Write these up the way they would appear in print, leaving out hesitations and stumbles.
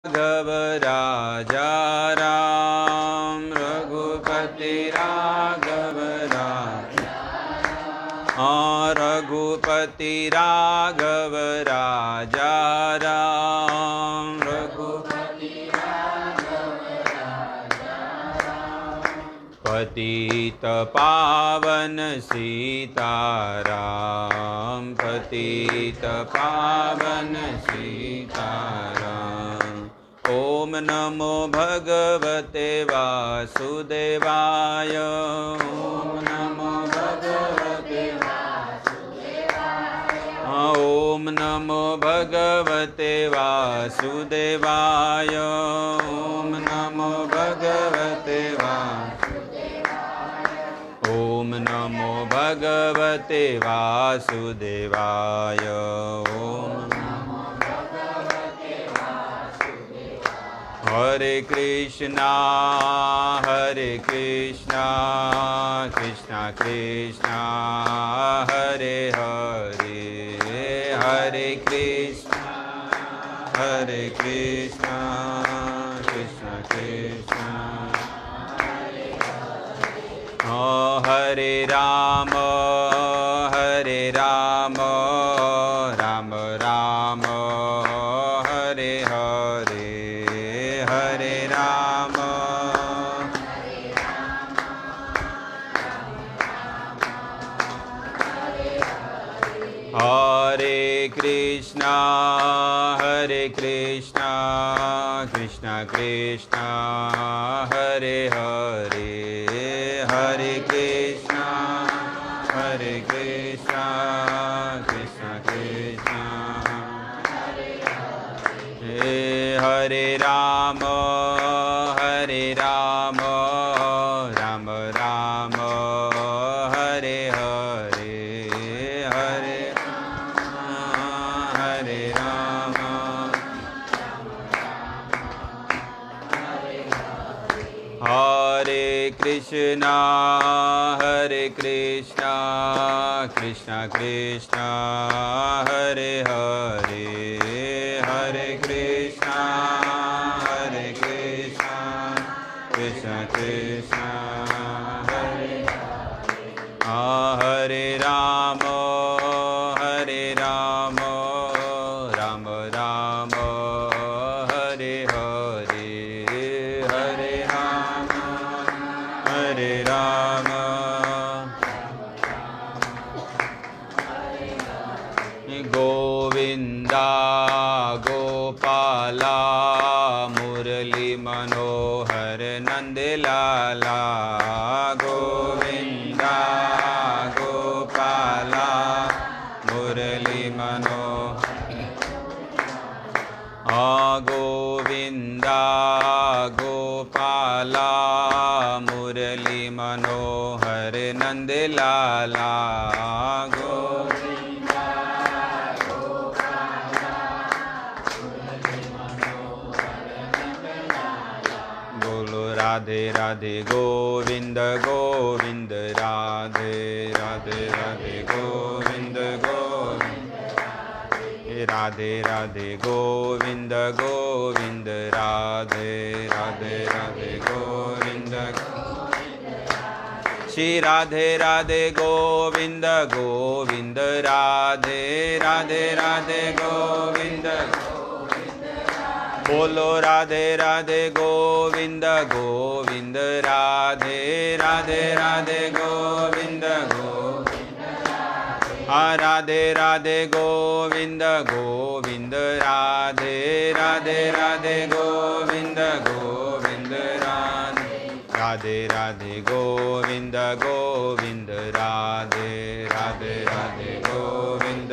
राघव राजा राम रघुपति राघव राजा रघुपति राघव राजा राम रघुपति राघव राजा पतित पावन सीताराम पतित पावन सीताराम। ओम नमो भगवते वासुदेवाय ओम नमो भगवते वासुदेवाय ओम नमो भगवते वासुदेवाय ओम नमो भगवते वासुदेवाय ओम नमो भगवते वासुदेवाय ओम हरे कृष्णा कृष्णा कृष्णा हरे हरे हरे कृष्णा कृष्णा कृष्णा हरे राम राम राम हरे हरे हरे राम हरे कृष्णा कृष्णा कृष्णा हरे हरे हरे कृष्णा कृष्णा कृष्णा हरे राम राम राम हरे हरे हरे राम हरे कृष्णा कृष्णा कृष्णा हरे हरे हरे कृष्णा कृष्णा कृष्णा हरे हरे राम राम राम हरे हरे हरे राम गोविंदा गोपाला मुरली मनोहर नंदलाला गोविंदा गोपाला मुरली गोविंदा गोपाला मुरली मनोहर नंदलाला राधे राधे गोविंद गोविंद राधे राधे राधे गोविंद गोविंद राधे राधे गोविंद गोविंद राधे राधे राधे गोविंद श्री राधे राधे गोविंद गोविंद राधे राधे राधे गोविंद बोलो राधे राधे गोविंद गोविंद राधे राधे राधे गोविंद राधे राधे गोविंद गोविंद राधे राधे राधे गोविंद राधे राधे गोविंद गोविंद राधे राधे राधे गोविंद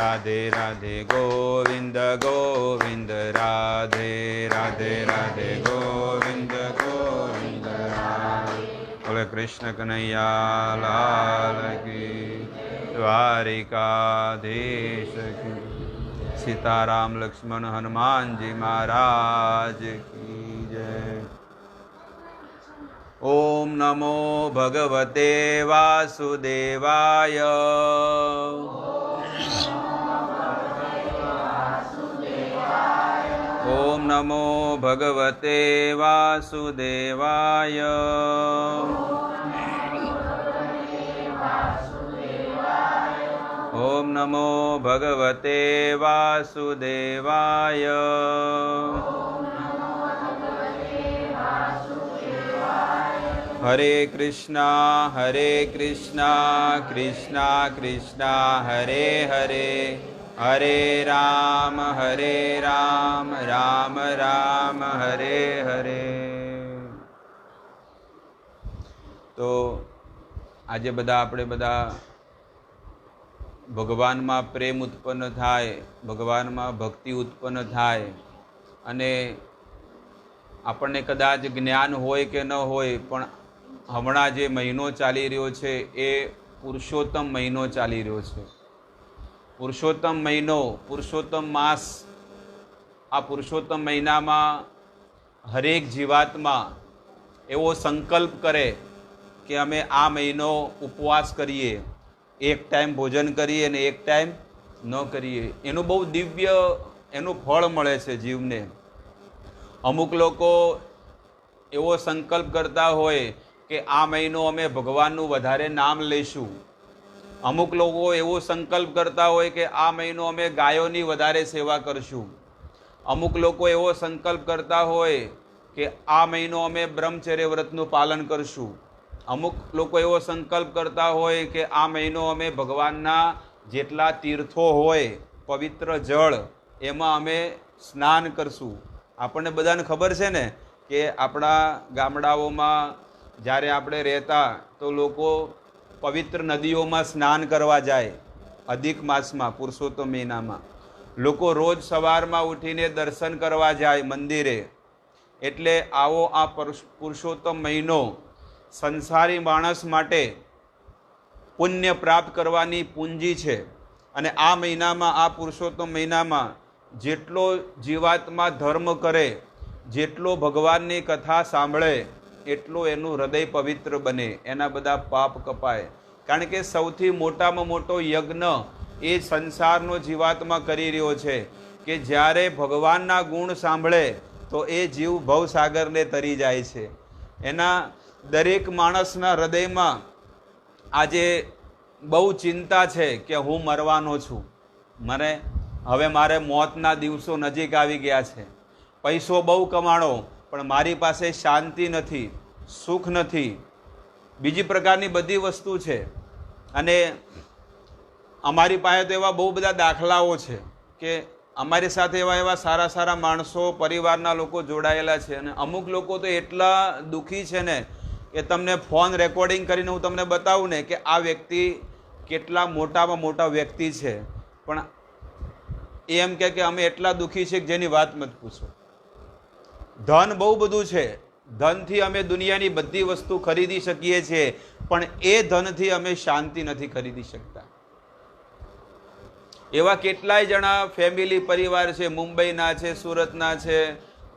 राधे राधे गोविंद गोविंद राधे राधे राधे गोविंद बोले कृष्ण कन्हैया लाल की द्वारिकाधीश की सीताराम लक्ष्मण हनुमान जी महाराज की जय। ओम नमो भगवते वासुदेवाय ઓમ નમો ભગવતે વાસુદેવાય. ઓમ નમો ભગવતે વાસુદેવાય. હરે કૃષ્ણ કૃષ્ણ કૃષ્ણ હરે હરે, હરે રામ રામ રામ હરે હરે. તો આજે આપણે બધા ભગવાનમાં પ્રેમ ઉત્પન્ન થાય, ભગવાનમાં ભક્તિ ઉત્પન્ન થાય, અને આપણને કદાચ જ્ઞાન હોય કે ન હોય, પણ હમણાં જે મહિનો ચાલી રહ્યો છે એ પુરુષોત્તમ મહિનો ચાલી રહ્યો છે. પુરુષોત્તમ મહિનો, પુરુષોત્તમ માસ. આ પુરુષોત્તમ મહિનામાં હરેક જીવાત્મા એવો સંકલ્પ કરે કે અમે આ મહિનો ઉપવાસ કરીએ, એક ટાઈમ ભોજન કરીએ અને એક ટાઈમ ન કરીએ. એનું બહુ દિવ્ય એનું ફળ મળે છે જીવને. અમુક લોકો એવો સંકલ્પ કરતા હોય કે આ મહિનો અમે ભગવાનનું વધારે નામ લઈશું. અમુક લોકો એવો સંકલ્પ કરતા હોય કે આ મહિનો અમે ગાયોની વધારે સેવા કરશું. અમુક લોકો એવો સંકલ્પ કરતા હોય કે આ મહિનો અમે બ્રહ્મચર્ય વ્રતનું પાલન કરશું. અમુક લોકો એવો સંકલ્પ કરતા હોય કે આ મહિનો અમે ભગવાનના જેટલા તીર્થો હોય, પવિત્ર જળ, એમાં અમે સ્નાન કરશું. આપણને બધાને ખબર છે ને કે આપણા ગામડાઓમાં જ્યારે આપણે રહેતા તો લોકો પવિત્ર નદીઓમાં સ્નાન કરવા જાય. અધિક માસમાં, પુરુષોત્તમ મહિનામાં લોકો રોજ સવારમાં ઉઠીને દર્શન કરવા જાય મંદિરે. એટલે આવો આ પુરુષોત્તમ મહિનો સંસારી માણસ માટે પુણ્ય પ્રાપ્ત કરવાની પૂંજી છે. અને આ મહિનામાં, આ પુરુષોત્તમ મહિનામાં જેટલો જીવાત્મા ધર્મ કરે, જેટલો ભગવાનની કથા સાંભળે, એટલો એનું હૃદય પવિત્ર બને, એના બધા પાપ કપાય. કારણ કે સૌથી મોટામાં મોટો યજ્ઞ એ સંસારનો જીવાત્મા કરી રહ્યો છે કે જ્યારે ભગવાનના ગુણ સાંભળે તો એ જીવ ભવસાગરને તરી જાય છે. એના દરેક માણસના હૃદયમાં આજે બહુ ચિંતા છે કે હું મરવાનો છું, હવે મારે મોતના દિવસો નજીક આવી ગયા છે. પૈસો બહુ કમાણો, પણ મારી પાસે શાંતિ નથી, સુખ નથી, બીજી પ્રકારની બધી વસ્તુ છે. અને અમારી પાસે તો એવા બહુ બધા દાખલાઓ છે કે અમારી સાથે એવા સારા સારા માણસો, પરિવારના લોકો જોડાયેલા છે. અને અમુક લોકો તો એટલા દુઃખી છે ને કે તમને ફોન રેકોર્ડિંગ કરીને હું તમને બતાવું ને કે આ વ્યક્તિ કેટલા મોટામાં મોટા વ્યક્તિ છે, પણ એમ કે અમે એટલા દુઃખી છે કે જેની વાત મત પૂછો. ધન બહુ બધું છે, ધનથી અમે દુનિયાની બધી વસ્તુ ખરીદી શકીએ છીએ, પણ એ ધનથી અમે શાંતિ નથી ખરીદી શકતા. એવા કેટલાય જણા ફેમિલી પરિવાર છે, મુંબઈના છે, સુરતના છે,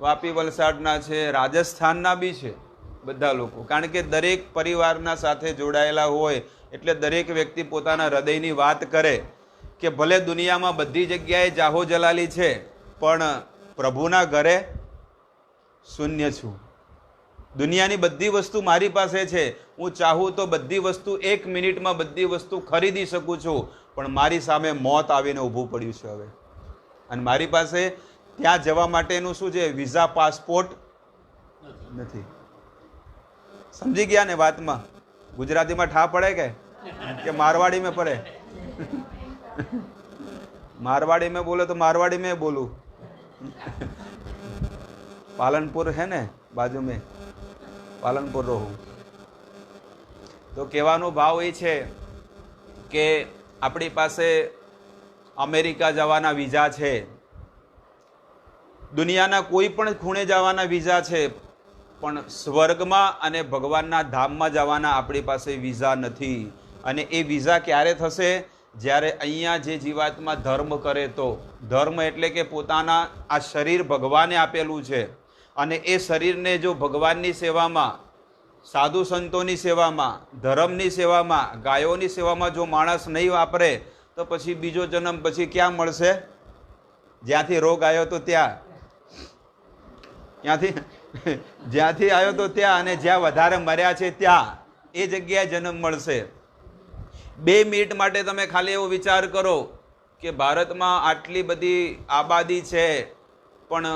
વાપી વલસાડના છે, રાજસ્થાનના બી છે બધા લોકો. કારણ કે દરેક પરિવારના સાથે જોડાયેલા હોય એટલે દરેક વ્યક્તિ પોતાના હૃદયની વાત કરે કે ભલે દુનિયામાં બધી જગ્યાએ જાહો જલાલી છે, પણ પ્રભુના ઘરે શૂન્ય છું. દુનિયાની બધી વસ્તુ મારી પાસે છે, હું ચાહું તો બધી વસ્તુ 1 મિનિટમાં બધી વસ્તુ ખરીદી શકું છું, પણ મારી સામે મોત આવીને ઊભું પડ્યું છે હવે. અને મારી પાસે ત્યાં જવા માટેનું શું છે, વિઝા, પાસપોર્ટ નથી. સમજી ગયા ને વાતમાં? ગુજરાતીમાં ઠા પડે કે મારવાડી में પડે? मारवाड़ी में बोले तो मारवाड़ी में बोलूं. पालनपुर है ने बाजू में, पालनपुर रहूं. તો કહેવાનો ભાવ એ છે કે આપણી પાસે અમેરિકા જવાના વિઝા છે, દુનિયાના કોઈ પણ ખૂણે જવાના વિઝા છે, પણ સ્વર્ગમાં અને ભગવાનના ધામમાં જવાના આપણી પાસે વિઝા નથી. અને એ વિઝા ક્યારે થશે? જ્યારે અહીંયા જે જીવાત્મા ધર્મ કરે તો. ધર્મ એટલે કે પોતાના આ શરીર ભગવાને આપેલું છે, અને એ શરીરને જો ભગવાનની સેવામાં, સાધુ સંતોની સેવામાં, ધર્મની સેવામાં, ગાયોની સેવામાં જો માણસ નહીં વાપરે તો પછી બીજો જન્મ પછી ક્યાં મળશે? જ્યાંથી રોગ આવ્યો તો ત્યાં. ત્યાંથી જ્યાંથી આવ્યો તો ત્યાં, અને જ્યાં વધારે મર્યા છે ત્યાં એ જગ્યાએ જન્મ મળશે. 2 મિનિટ માટે તમે ખાલી એવો વિચાર કરો કે ભારતમાં આટલી બધી આબાદી છે, પણ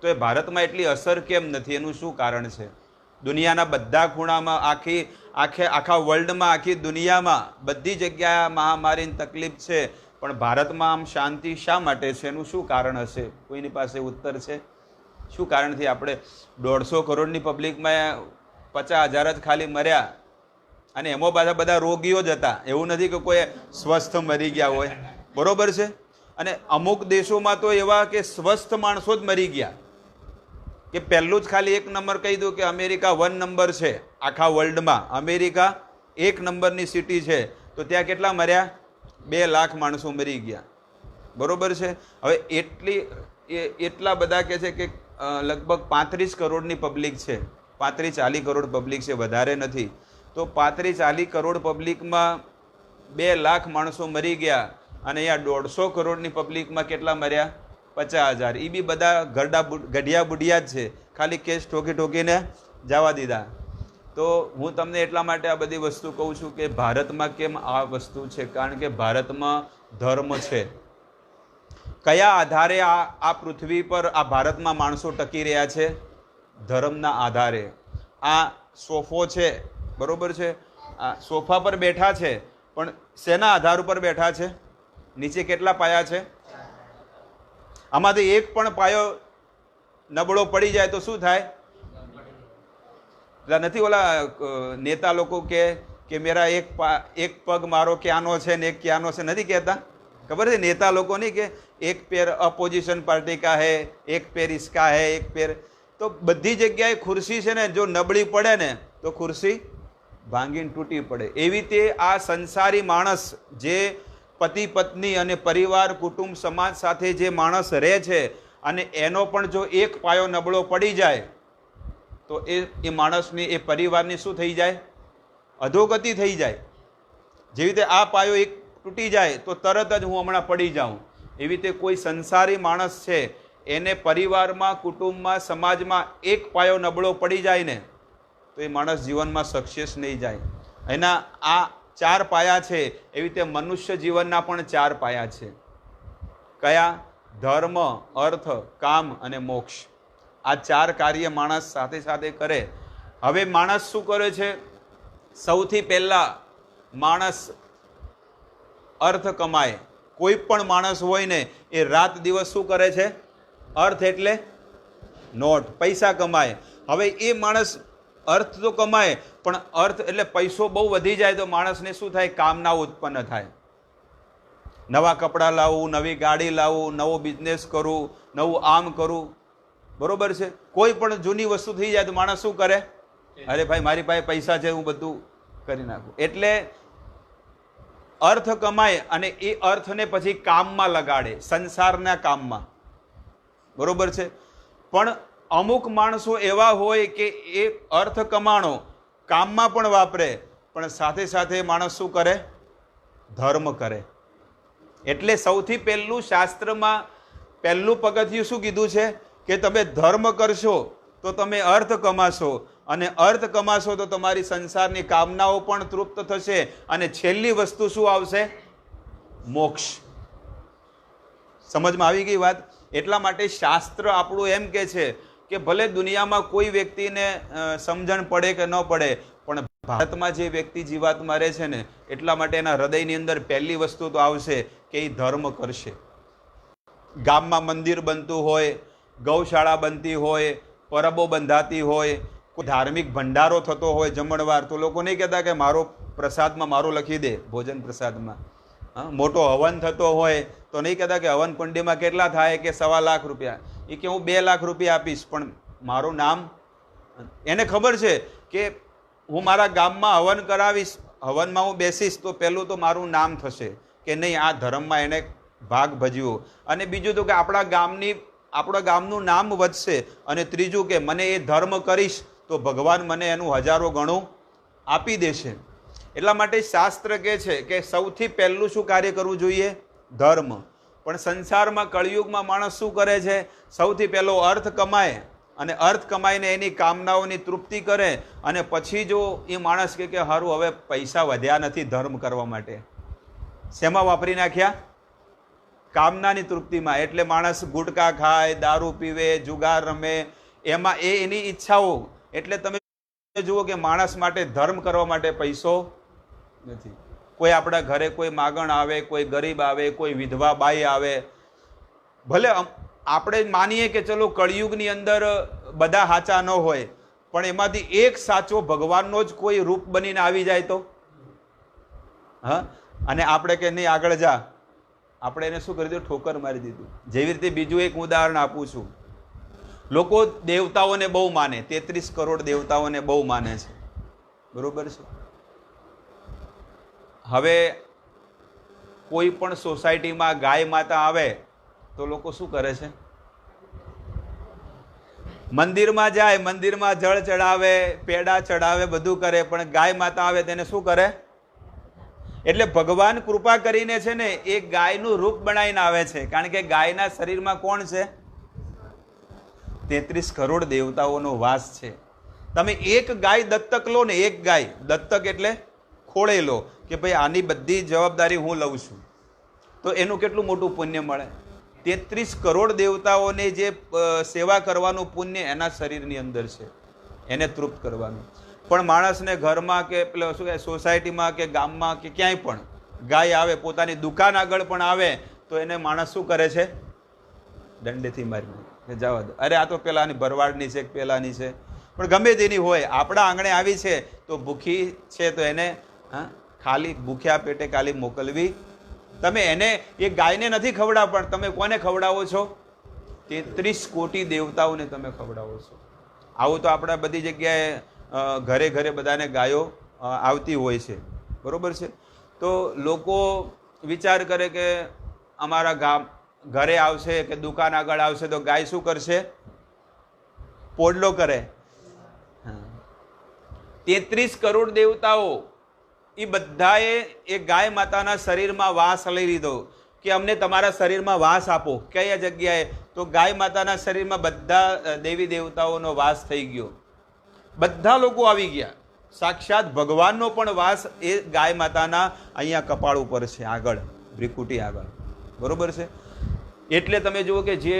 તો એ ભારતમાં એટલી અસર કેમ નથી? એનું શું કારણ છે? દુનિયાના બધા ખૂણામાં, આખા વર્લ્ડમાં, આખી દુનિયામાં બધી જગ્યાએ મહામારીની તકલીફ છે, પણ ભારતમાં આમ શાંતિ શા માટે છે? એનું શું કારણ હશે? કોઈની પાસે ઉત્તર છે? શું કારણથી આપણે 150 કરોડની પબ્લિકમાં 50,000 જ ખાલી મર્યા, અને એમાં બધા રોગીઓ જ હતા. એવું નથી કે કોઈ સ્વસ્થ મરી ગયા હોય, બરોબર છે? અને અમુક દેશોમાં તો એવા કે સ્વસ્થ માણસો જ મરી ગયા. કે પહેલું જ ખાલી 1 નંબર કહી દઉં કે અમેરિકા 1 નંબર છે આખા વર્લ્ડમાં. અમેરિકા 1 નંબરની સિટી છે, તો ત્યાં કેટલા મર્યા? 2 લાખ માણસો મરી ગયા, બરોબર છે? હવે એટલા બધા કે છે કે લગભગ 35 કરોડની પબ્લિક છે, 35-40 કરોડ પબ્લિક છે, વધારે નથી. તો 35-40 કરોડ પબ્લિકમાં 2 લાખ માણસો મરી ગયા, અને અહીંયા 150 કરોડની પબ્લિકમાં કેટલા મર્યા? 50,000. એ બી બધા ગઢિયા બુઢિયા જ છે, ખાલી કેસ ઠોકીને જવા દીધા. તો હું તમને એટલા માટે આ બધી વસ્તુ કહું છું કે ભારતમાં કેમ આ વસ્તુ છે? કારણ કે ભારતમાં ધર્મ છે. કયા આધારે આ પૃથ્વી પર આ ભારતમાં માણસો ટકી રહ્યા છે? ધર્મના આધારે. આ સોફો છે, બરોબર છે? આ સોફા પર બેઠા છે, પણ શેના આધાર ઉપર બેઠા છે? નીચે કેટલા પાયા છે? આમાંથી એક પણ પાયો નબળો પડી જાય તો શું થાય? એટલે નથી ઓલા નેતા લોકો કે મેરા એક પગ મારો ક્યાંનો છે ને એક ક્યાંનો છે, નથી કહેતા? ખબર છે? નેતા લોકો નહીં કે એક પેર અપોઝિશન પાર્ટી કા હે, એક પેર ઇસકા હે, એક પેર. તો બધી જગ્યાએ ખુરશી છે ને, જો નબળી પડે ને તો ખુરશી ભાંગીને તૂટી પડે. એવી રીતે આ સંસારી માણસ, જે પતિ પત્ની અને પરિવાર કુટુંબ સમાજ સાથે જે માણસ રહે છે, અને એનો પણ જો એક પાયો નબળો પડી જાય તો એ માણસની, એ પરિવારની શું થઈ જાય? અધોગતિ થઈ જાય. જેવી રીતે આ પાયો એક તૂટી જાય તો તરત જ હું હમણાં પડી જાઉં, એવી રીતે કોઈ સંસારી માણસ છે, એને પરિવારમાં, કુટુંબમાં, સમાજમાં એક પાયો નબળો પડી જાય ને તો એ માણસ જીવનમાં સક્સેસ નહીં જાય. એના આ 4 પાયા છે. એવી રીતે મનુષ્ય જીવનના પણ 4 પાયા છે. કયા? ધર્મ, અર્થ, કામ અને મોક્ષ. આ 4 કાર્ય માણસ સાથે સાથે કરે. હવે માણસ શું કરે છે? સૌથી પહેલા માણસ અર્થ કમાય. કોઈ પણ માણસ હોય ને, એ રાત દિવસ શું કરે છે? અર્થ એટલે નોટ, પૈસા કમાય. હવે એ માણસ અર્થ તો કમાય, પણ અર્થ એટલે પૈસો બહુ વધી જાય તો માણસને શું થાય? કામના ઉત્પન્ન થાય. નવા કપડાં લાવવું, નવી ગાડી લાવવું, નવો બિઝનેસ કરવું, નવું આમ કરવું, બરોબર છે? કોઈ પણ જૂની વસ્તુ થઈ જાય તો માણસ શું કરે? અરે ભાઈ, મારી પાસે પૈસા છે, હું બધું કરી નાખું. એટલે અર્થ કમાય, અને એ અર્થને પછી કામમાં લગાડે, સંસારના કામમાં, બરોબર છે? પણ અમુક માણસો એવા હોય કે એ અર્થ કમાણો કામમાં પણ વાપરે, પણ સાથે સાથે માણસ શું કરે? ધર્મ કરે. એટલે સૌથી પહેલું શાસ્ત્રમાં પહેલું પગથિયું શું કીધું છે? કે તમે ધર્મ કરશો તો તમે અર્થ કમાશો, અને અર્થ કમાશો તો તમારી સંસારની કામનાઓ પણ તૃપ્ત થશે, અને છેલ્લી વસ્તુ શું આવશે? મોક્ષ. સમજમાં આવી ગઈ વાત? એટલા માટે શાસ્ત્ર આપણું એમ કે છે કે ભલે દુનિયામાં કોઈ વ્યક્તિને સમજણ પડે કે ન પડે, પણ ભારતમાં જે વ્યક્તિ જીવાતમાં રહે છે ને, એટલા માટે એના હૃદયની અંદર પહેલી વસ્તુ તો આવશે કે એ ધર્મ કરશે. ગામમાં મંદિર બનતું હોય, ગૌશાળા બનતી હોય, પરબો બંધાતી હોય, કોઈ ધાર્મિક ભંડારો થતો હોય, જમણવાર, તો લોકો નહીં કહેતા કે મારો પ્રસાદમાં મારો લખી દે, ભોજન પ્રસાદમાં. મોટો હવન થતો હોય તો નહીં કહેતા કે હવન કુંડીમાં કેટલા થાય? કે 1.25 લાખ રૂપિયા. એ કે હું 2 લાખ રૂપિયા આપીશ, પણ મારું નામ, એને ખબર છે કે હું મારા ગામમાં હવન કરાવીશ, હવનમાં હું બેસીશ તો પહેલું તો મારું નામ થશે કે નહીં, આ ધર્મમાં એને ભાગ ભજવ્યો. અને બીજું તો કે આપણા ગામનું નામ વધશે, અને ત્રીજું કે મને એ ધર્મ કરીશ તો ભગવાન મને એનું 1000 ગણું આપી દેશે. એટલા માટે શાસ્ત્ર કહે છે કે સૌથી પહેલું શું કાર્ય કરવું જોઈએ? ધર્મ. પણ સંસારમાં કળિયુગમાં માણસ શું કરે છે? સૌથી પહેલો અર્થ કમાય, અને અર્થ કમાઈને એની કામનાઓની તૃપ્તિ કરે અને પછી જો એ માણસ કે હારું હવે પૈસા વધ્યા નથી ધર્મ કરવા માટે, શેમાં વાપરી નાખ્યા? કામનાની તૃપ્તિમાં. એટલે માણસ ગુટકા ખાય, દારૂ પીવે, જુગાર રમે, એમાં એની ઈચ્છાઓ. એટલે તમે જુઓ કે માણસ માટે ધર્મ કરવા માટે પૈસો નથી. કોઈ આપણા ઘરે કોઈ માગણ આવે, કોઈ ગરીબ આવે, કોઈ વિધવા બાઈ આવે, ભલે આપણે માનીએ કે ચલો કળિયુગની અંદર બધા સાચા ન હોય, પણ એમાંથી એક સાચો ભગવાનનો જ કોઈ રૂપ બનીને આવી જાય તો હા, અને આપણે કે નહીં આગળ જા, આપણે એને શું કરી દીધું? ઠોકર મારી દીધું. જેવી રીતે બીજું એક ઉદાહરણ આપું છું. લોકો દેવતાઓને બહુ માને, 33 કરોડ દેવતાઓને બહુ માને છે, બરોબર છે. હવે કોઈ પણ સોસાયટીમાં ગાય માતા આવે તો લોકો શું કરે છે? મંદિરમાં જાય, મંદિરમાં જળ ચડાવે, પેડા ચડાવે, બધું કરે, પણ ગાય માતા આવે તેને શું કરે? એટલે ભગવાન કૃપા કરીને છે ને એ ગાયનું રૂપ બનાવીને આવે છે, કારણ કે ગાયના શરીરમાં કોણ છે? 33 કરોડ દેવતાઓનો વાસ છે. તમે એક ગાય દત્તક લો ને, એક ગાય દત્તક એટલે ખોળે લો કે ભાઈ આની બધી જવાબદારી હું લઉં છું, તો એનું કેટલું મોટું પુણ્ય મળે? 33 કરોડ દેવતાઓને જે સેવા કરવાનું પુણ્ય એના શરીરની અંદર છે, એને તૃપ્ત કરવાનું. પણ માણસને ઘરમાં કે પેલો શું કહે સોસાયટીમાં કે ગામમાં કે ક્યાંય પણ ગાય આવે, પોતાની દુકાન આગળ પણ આવે તો એને માણસ શું કરે છે? દંડેથી મારી જવા દો. અરે આ તો પેલાની ભરવાડની છે, પેલાની છે, પણ ગમે તેની હોય, આપણા આંગણે આવી છે તો ભૂખી છે તો એને ખાલી ભૂખ્યા પેટે ખાલી મોકલવી. તમે એને એ ગાયને નથી ખવડાવ, પણ તમે કોને ખવડાવો છો? 33 કોટી દેવતાઓને તમે ખવડાવો છો. આવું તો આપણા બધી જગ્યાએ ઘરે ઘરે બધાને ગાયો આવતી હોય છે, બરોબર છે. તો લોકો વિચાર કરે કે અમારા ગામ ઘરે આવશે કે દુકાન આગળ આવશે તો ગાય શું કરશે? પોડલો કરે. 33 કરોડ દેવતાઓ એ બધાએ એ ગાય માતાના શરીરમાં વાસ લઈ લીધો કે અમને તમારા શરીરમાં વાસ આપો. કઈ જગ્યાએ? તો ગાય માતાના શરીરમાં બધા દેવી દેવતાઓનો વાસ થઈ ગયો, બધા લોકો આવી ગયા. સાક્ષાત ભગવાનનો પણ વાસ એ ગાય માતાના અહીંયા કપાળ ઉપર છે, આગળ ભ્રિકુટી આગળ, બરોબર છે. એટલે તમે જુઓ કે જે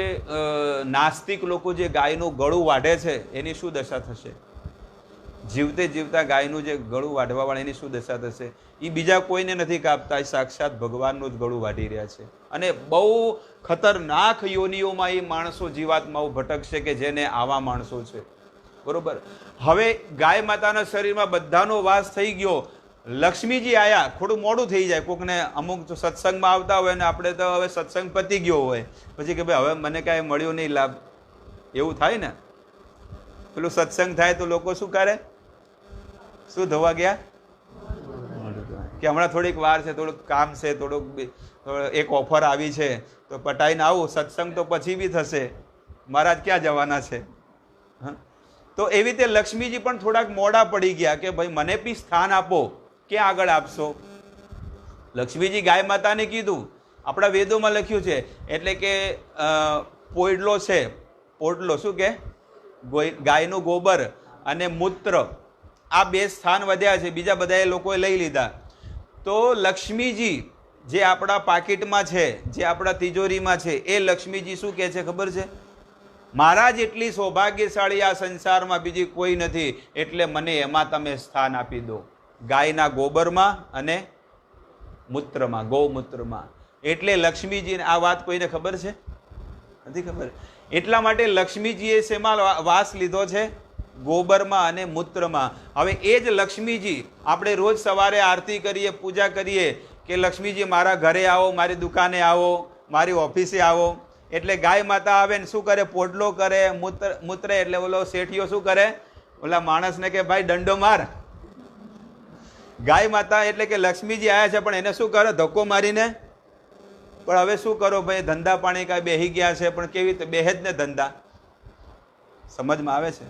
નાસ્તિક લોકો જે ગાયનું ગળું વાઢે છે એની શું દશા થશે? જીવતે જીવતા ગાયનું જે ગળું વાઢવાવાળા એની શું દશા થશે? એ બીજા કોઈને નથી કાપતા, એ સાક્ષાત ભગવાનનું જ ગળું વાઢી રહ્યા છે. અને બહુ ખતરનાક યોનિઓમાં એ માણસો જીવાત્માઓ ભટકશે કે જેને આવા માણસો છે, બરોબર. હવે ગાય માતાના શરીરમાં બધાનો વાસ થઈ ગયો. લક્ષ્મીજી આયા, થોડું મોડું થઈ જાય કોકને, અમુક સત્સંગમાં આવતા હોય ને આપણે તો હવે સત્સંગ પતી ગયો હોય પછી કે ભાઈ હવે મને કાંઈ મળ્યું નહીં લાભ, એવું થાય ને. પેલું સત્સંગ થાય તો લોકો શું કરે? શું ધોવા ગયા કે હમણાં થોડીક વાર છે, થોડુંક કામ છે, થોડુંક એક ઓફર આવી છે તો પટાઈને આવું, સત્સંગ તો પછી બી થશે, મહારાજ ક્યાં જવાના છે. તો એવી રીતે લક્ષ્મીજી પણ થોડાક મોડા પડી ગયા કે ભાઈ મને બી સ્થાન આપો. ક્યાં આગળ આપશો? લક્ષ્મીજી ગાય માતાને કીધું, આપણા વેદોમાં લખ્યું છે. એટલે કે પોડલો છે, પોડલો શું કે ગાયનું ગોબર અને મૂત્ર, આ બે સ્થાન વધ્યા છે, બીજા બધા લોકોએ લઈ લીધા. તો લક્ષ્મીજી જે આપણા પાકીટમાં છે, જે આપણા તિજોરીમાં છે, એ લક્ષ્મીજી શું કહે છે ખબર છે? મારા જેટલી સૌભાગ્યશાળી આ સંસારમાં બીજી કોઈ નથી, એટલે મને એમાં તમે સ્થાન આપી દો, ગાયના ગોબરમાં અને મૂત્રમાં, ગૌમૂત્રમાં. એટલે લક્ષ્મીજીને આ વાત કોઈને ખબર છે? નથી ખબર. એટલા માટે લક્ષ્મીજીએ શેમાં વાસ લીધો છે? ગોબરમાં અને મૂત્રમાં. હવે એ જ લક્ષ્મીજી આપણે રોજ સવારે આરતી કરીએ, પૂજા કરીએ કે લક્ષ્મીજી મારા ઘરે આવો, મારી દુકાને આવો, મારી ઓફિસે આવો. એટલે ગાય માતા આવે ને શું કરે? પોડલો કરે, મૂત્ર. એટલે ઓલો શેઠિયો શું કરે? ઓલા માણસને કે ભાઈ દંડો માર. ગાય માતા એટલે કે લક્ષ્મીજી આવ્યા છે પણ એને શું કરે? ધક્કો મારીને. પણ હવે શું કરો ભાઈ, ધંધા પાણી કાંઈ બેહી ગયા છે, પણ કેવી રીતે બેહે જ ને ધંધા? સમજમાં આવે છે?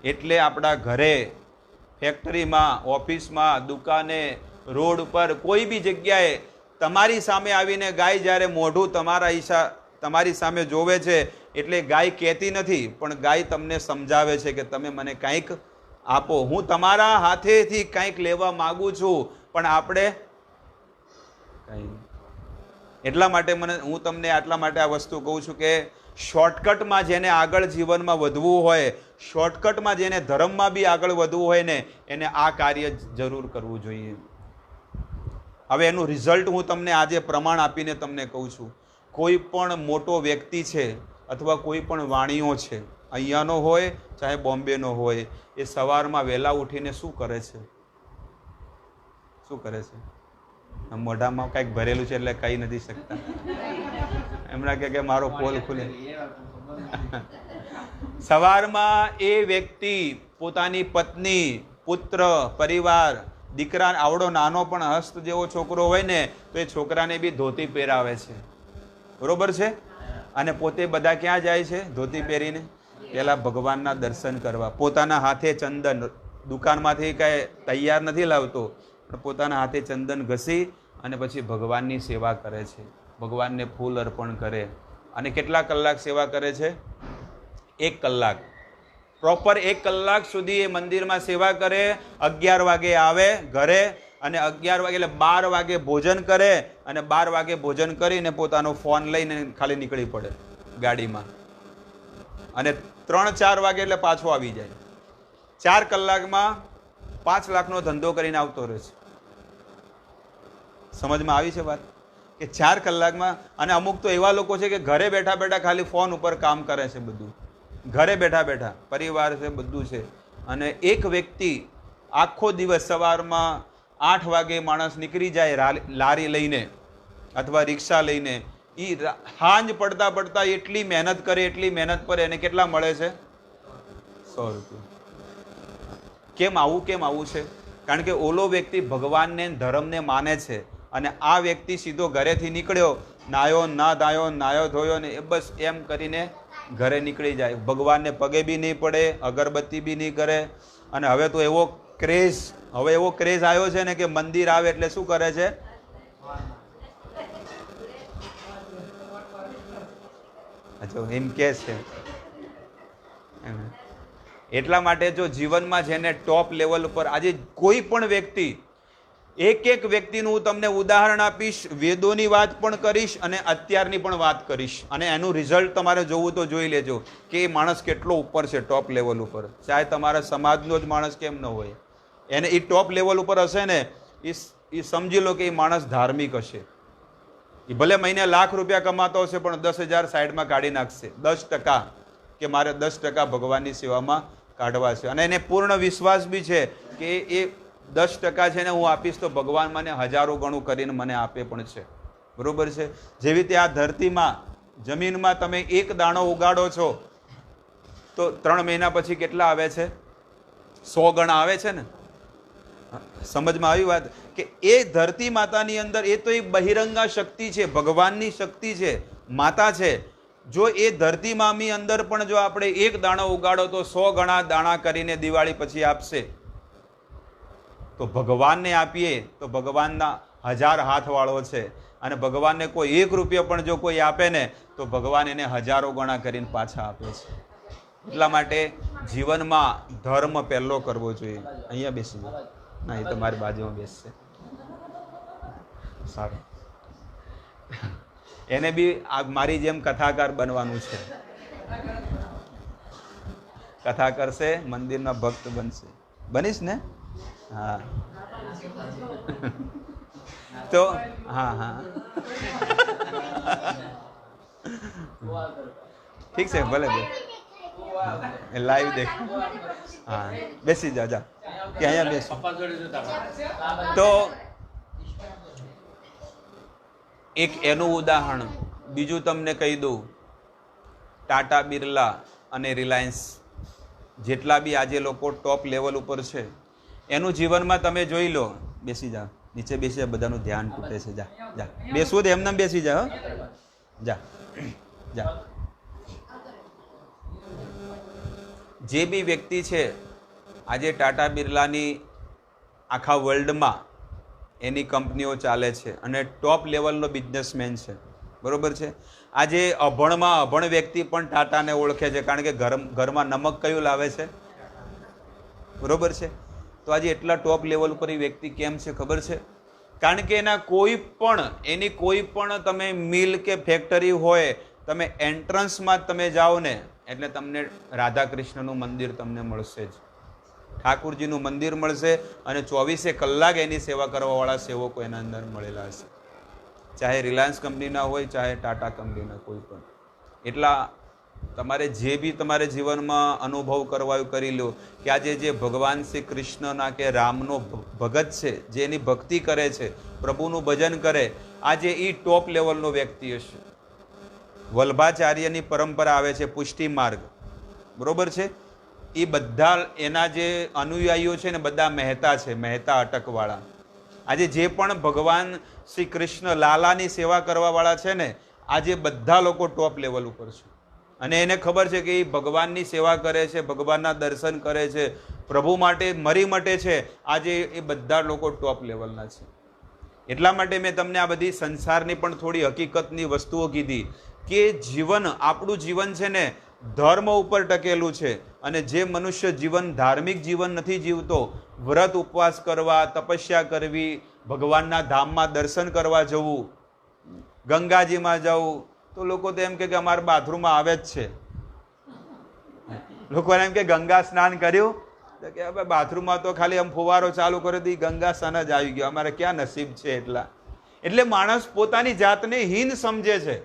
એટલે આપણા ઘરે, ફેક્ટરીમાં, ઓફિસમાં, દુકાને, રોડ પર, કોઈ બી જગ્યાએ તમારી સામે આવીને ગાય જ્યારે મોઢું તમારી સામે જોવે છે એટલે ગાય કહેતી નથી, પણ ગાય તમને સમજાવે છે કે તમે મને કંઈક આપો, હું તમારા હાથેથી કંઈક લેવા માગું છું, પણ આપણે કંઈ. એટલા માટે હું તમને આટલા માટે આ વસ્તુ કહું છું કે શોર્ટકટમાં જેને આગળ જીવનમાં વધવું હોય, શોર્ટકટમાં જેને ધર્મમાં બી આગળ વધવું હોય ને, એને આ કાર્ય જરૂર કરવું જોઈએ. હવે એનું રિઝલ્ટ હું તમને આજે પ્રમાણ આપીને તમને કહું છું. કોઈ પણ મોટો વ્યક્તિ છે અથવા કોઈ પણ વાણીઓ છે, અહીંયાનો હોય ચાહે બોમ્બેનો હોય, એ સવારમાં વહેલા ઉઠીને શું કરે છે? શું કરે છે? મોઢામાં કંઈક ભરેલું છે એટલે કહી નથી શકતા. એમના કે મારો પોલ ખુલે. સવારમાં એ વ્યક્તિ પોતાની પત્ની, પુત્ર, પરિવાર, દીકરા, આવડો નાનો પણ હસ્ત જેવો છોકરો હોય ને તો એ છોકરાને બી ધોતી પહેરાવે છે, બરોબર છે? અને પોતે બધા ક્યાં જાય છે ધોતી પહેરીને? પહેલા ભગવાનના દર્શન કરવા. પોતાના હાથે ચંદન, દુકાનમાંથી કાંઈ તૈયાર નથી લાવતો, પણ પોતાના હાથે ચંદન ઘસી અને પછી ભગવાનની સેવા કરે છે. ભગવાનને ફૂલ અર્પણ કરે. અને કેટલા કલાક સેવા કરે છે? 1 કલાક. પ્રોપર 1 કલાક સુધી એ મંદિરમાં સેવા કરે. 11 વાગે આવે ઘરે, અને 11 વાગે એટલે 12 વાગે ભોજન કરે, અને 12 વાગે ભોજન કરીને પોતાનો ફોન લઈને ખાલી નીકળી પડે ગાડીમાં, અને 3-4 વાગે એટલે પાછો આવી જાય. 4 કલાકમાં 5 લાખનો ધંધો કરીને આવતો રહે છે. સમજમાં આવી છે વાત? કે 4 કલાકમાં. અને અમુક તો એવા લોકો છે કે ઘરે બેઠા બેઠા ખાલી ફોન ઉપર કામ કરે છે, બધું ઘરે બેઠા બેઠા, પરિવાર છે, બધું છે. અને એક વ્યક્તિ આખો દિવસ સવારમાં 8 વાગે માણસ નીકળી જાય લારી લઈને અથવા રિક્ષા લઈને, એ સાંજ પડતા પડતા એટલી મહેનત કરે, એટલી મહેનત કરે, એને કેટલા મળે છે? 100 રૂપિયા. કેમ આવું છે? કારણ કે ઓલો વ્યક્તિ ભગવાનને, ધર્મને માને છે, અને આ વ્યક્તિ સીધો ઘરેથી નીકળ્યો, નાયો ના નાયો, નાયો ધોયો ને એ બસ એમ કરીને ઘરે નીકળી જાય. ભગવાનને પગે બી નહીં પડે, અગરબત્તી બી નહીં કરે. અને હવે તો એવો ક્રેઝ આવ્યો છે ને કે મંદિર આવે એટલે શું કરે છે? એમ કે છે. એટલા માટે જો જીવનમાં જેને ટોપ લેવલ ઉપર, આજે કોઈ પણ વ્યક્તિ, એક વ્યક્તિનું હું તમને ઉદાહરણ આપીશ, વેદોની વાત પણ કરીશ અને અત્યારની પણ વાત કરીશ, અને એનું રિઝલ્ટ તમારે જોવું તો જોઈ લેજો કે એ માણસ કેટલો ઉપર છે, ટોપ લેવલ ઉપર. ચાહે તમારા સમાજનો જ માણસ કેમ ન હોય, એને એ ટોપ લેવલ ઉપર હશે ને, એ સમજી લો કે એ માણસ ધાર્મિક હશે. એ ભલે મહિને લાખ રૂપિયા કમાતો હશે, પણ 10,000 સાઈડમાં કાઢી નાખશે. 10% કે મારે 10% ભગવાનની સેવામાં કાઢવા છે, અને એને પૂર્ણ વિશ્વાસ બી છે કે એ 10% છે ને હું આપીશ તો ભગવાન મને 1000 ગણું કરીને મને આપે પણ છે, બરોબર છે? જેવી રીતે આ ધરતીમાં, જમીનમાં તમે 1 દાણો ઉગાડો છો તો 3 મહિના પછી કેટલા આવે છે? 100 ગણા આવે છે ને. સમજમાં આવી વાત? કે એ ધરતી માતાની અંદર, એ તો એક બહિરંગા શક્તિ છે, ભગવાનની શક્તિ છે, માતા છે. જો એ ધરતી માની અંદર પણ જો આપણે 1 દાણો ઉગાડો તો 100 ગણા દાણા કરીને દિવાળી પછી આપશે. તો ભગવાનને આપીએ તો ભગવાનના 1000 હાથવાળો છે, અને ભગવાનને કોઈ 1 રૂપિયો પણ જો કોઈ આપે ને તો ભગવાન એને 1000 ગણા કરીને પાછા આપે છે. એટલા માટે જીવનમાં ધર્મ પહેલો કરવો જોઈએ. અહીંયા બેસી જાઓ. ના, એ તો મારી બાજુમાં બેસશે. સારું. એને બી મારી જેમ કથાકાર બનવાનું છે. કથા કરશે, મંદિરના ભક્ત બનશે. બનીશ ને? હા. તો હા ઠીક છે, ભલે લાઈવ દેખ. હા, બેસી જા જા, કે અહીંયા બેસો. તો એક એનું ઉદાહરણ બીજું તમને કહી દઉં. ટાટા, બિરલા અને રિલાયન્સ જેટલા બી આજે લોકો ટોપ લેવલ ઉપર છે, એનું જીવનમાં તમે જોઈ લો. બેસી જા, નીચે બેસી જા, બધાનું ધ્યાન તૂટે છે. જા જા, બેસવું તો એમને બેસી જા. જા જા. જે બી વ્યક્તિ છે આજે ટાટા, બિરલાની આખા વર્લ્ડમાં એની કંપનીઓ ચાલે છે અને ટોપ લેવલનો બિઝનેસમેન છે, બરોબર છે. આજે અભણમાં અભણ વ્યક્તિ પણ ટાટાને ઓળખે છે, કારણ કે ઘરમાં નમક કયું લાવે છે? બરોબર છે. તો આજે એટલા ટોપ લેવલ ઉપર એ વ્યક્તિ કેમ છે ખબર છે? કારણ કે એની કોઈ પણ તમે મિલ કે ફેક્ટરી હોય, તમે એન્ટ્રન્સમાં તમે જાઓ ને એટલે તમને રાધા કૃષ્ણનું મંદિર તમને મળશે જ, ઠાકુરજીનું મંદિર મળશે, અને 24 કલાક એની સેવા કરવાવાળા સેવકો એના અંદર મળેલા હશે, ચાહે રિલાયન્સ કંપનીના હોય, ચાહે ટાટા કંપનીના કોઈ પણ. એટલા તમારે જે બી તમારે જીવનમાં અનુભવ કરવા કરી લો કે આજે જે ભગવાન શ્રી કૃષ્ણના કે રામનો ભગત છે, જે એની ભક્તિ કરે છે, પ્રભુનું ભજન કરે, આજે એ ટોપ લેવલનો વ્યક્તિ હશે. વલ્ભાચાર્યની પરંપરા આવે છે, પુષ્ટિ માર્ગ, બરોબર છે. એ બધા એના જે અનુયાયીઓ છે ને બધા મહેતા છે, મહેતા અટકવાળા. આજે જે પણ ભગવાન શ્રી કૃષ્ણ લાલાની સેવા કરવાવાળા છે ને, આજે બધા લોકો ટોપ લેવલ ઉપર છે. અને એને ખબર છે કે એ ભગવાનની સેવા કરે છે, ભગવાનના દર્શન કરે છે, પ્રભુ માટે મરી મટે છે. આજે એ બધા લોકો ટોપ લેવલના છે. એટલા માટે મેં તમને આ બધી સંસારની પણ થોડી હકીકતની વસ્તુઓ કીધી કે આપણું જીવન છે ને ધર્મ ઉપર ટકેલું છે. અને જે મનુષ્ય જીવન ધાર્મિક જીવન નથી જીવતો, વ્રત ઉપવાસ કરવા, તપસ્યા કરવી, ભગવાનના ધામમાં દર્શન કરવા જવું, ગંગાજીમાં જવું, તો લોકો તો એમ કે અમારા બાથરૂમમાં આવે જ છે. લોકોને એમ કે ગંગા સ્નાન કર્યું, તો કે હવે બાથરૂમમાં તો ખાલી આમ ફુવારો ચાલુ કર્યો તો ગંગા સ્નાન જ આવી ગયો, અમારે ક્યાં નસીબ છે એટલા. એટલે માણસ પોતાની જાતને હીન સમજે છે.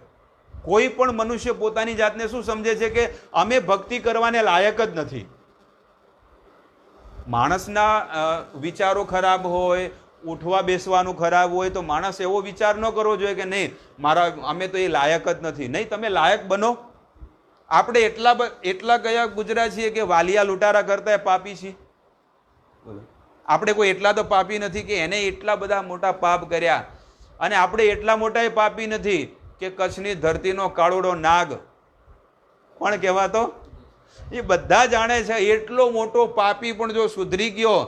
કોઈ પણ મનુષ્ય પોતાની જાતને શું સમજે છે કે અમે ભક્તિ કરવાને લાયક જ નથી. માણસના વિચારો ખરાબ હોય, ઉઠવા બેસવાનું ખરાબ હોય, તો માણસ એવો વિચાર ન કરવો જોઈએ કે નહીં અમે તો એ લાયક જ નથી. નહીં, તમે લાયક બનો. આપણે એટલા કયા ગુજરાત છીએ કે વાલિયા લૂંટારા કરતા પાપી છીએ? બોલો, આપણે કોઈ એટલા તો પાપી નથી કે એને એટલા બધા મોટા પાપ કર્યા. અને આપણે એટલા મોટા પાપી નથી કે કચ્છની ધરતીનો કાળોડો નાગ કોણ કહેવાતો, એ બધા જાણે છે. એટલો મોટો પાપી પણ જો સુધરી ગયો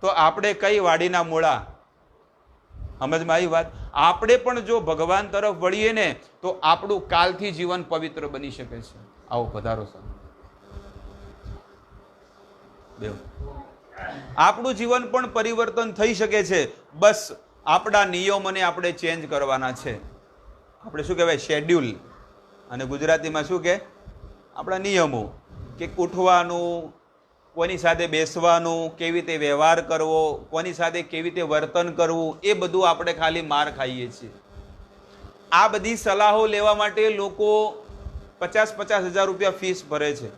તો આપણે કઈ વાડીના મૂળા? સમજમાં આવી વાત? આપણે પણ જો ભગવાન તરફ વળીએ ને તો આપણું કાલથી જીવન પવિત્ર બની શકે છે. આવો પધારો સાહેબ. આપણું જીવન પણ પરિવર્તન થઈ શકે છે. બસ આપણા નિયમોને આપણે ચેન્જ કરવાના છે. આપણે શું કહેવાય, શેડ્યુલ, અને ગુજરાતીમાં શું કે આપણા નિયમો, કે ઉઠવાનું, કોની સાથે બેસવાનું, કેવી રીતે વ્યવહાર કરવો, કોની સાથે કેવી રીતે વર્તન કરવું, એ બધું આપણે ખાલી માર ખાઈએ છીએ. આ બધી સલાહો લેવા માટે લોકો 50-50 હજાર રૂપિયા ફીસ ભરે છે.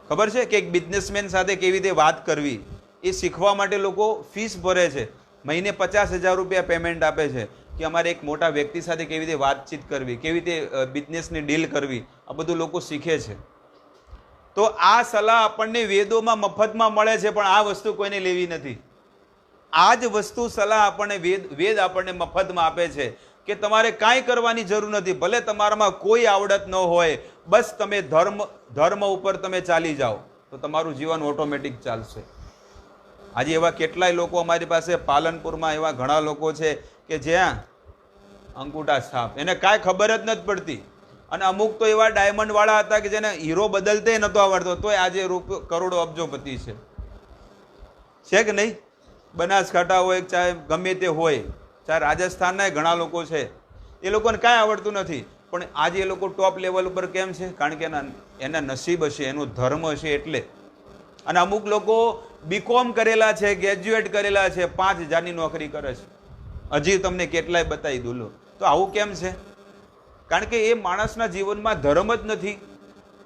ખબર છે કે એક બિઝનેસમેન સાથે કેવી રીતે વાત કરવી એ શીખવા માટે લોકો ફીસ ભરે છે. મહિને 50,000 રૂપિયા પેમેન્ટ આપે છે કે અમારે એક મોટા વ્યક્તિ સાથે કેવી રીતે વાતચીત કરવી, કેવી રીતે બિઝનેસની ડીલ કરવી, આ બધું લોકો શીખે છે. તો આ સલાહ આપણને વેદોમાં મફતમાં મળે છે, પણ આ વસ્તુ કોઈને લેવી નથી. આ જ વસ્તુ સલાહ આપણને વેદ આપણને મફતમાં આપે છે કે તમારે કાંઈ કરવાની જરૂર નથી. ભલે તમારામાં કોઈ આવડત ન હોય, બસ તમે ધર્મ ઉપર તમે ચાલી જાઓ તો તમારું જીવન ઓટોમેટિક ચાલશે. આજે એવા કેટલાય લોકો અમારી પાસે પાલનપુરમાં એવા ઘણા લોકો છે કે જ્યાં અંગૂઠા છાપ, એને કાંઈ ખબર જ નથી પડતી. અને અમુક તો એવા ડાયમંડ વાળા હતા કે જેને હીરો બદલતે નતો આવડતો, તોય આજે કરોડો અબજોપતિ છે કે નહીં? બનાસકાંઠા હોય, ચાહે ગમે તે હોય, ચાહે રાજસ્થાનના ઘણા લોકો છે, એ લોકોને કાંઈ આવડતું નથી, પણ આજે એ લોકો ટોપ લેવલ ઉપર કેમ છે? કારણ કે એના નસીબ હશે, એનો ધર્મ હશે એટલે. અને અમુક લોકો બીકોમ કરેલા છે, ગ્રેજ્યુએટ કરેલા છે, 5,000ની નોકરી કરે છે. હજી તમને કેટલાય બતાવી દઉં. તો આવું કેમ છે? કારણ કે એ માણસના જીવનમાં ધર્મ જ નથી.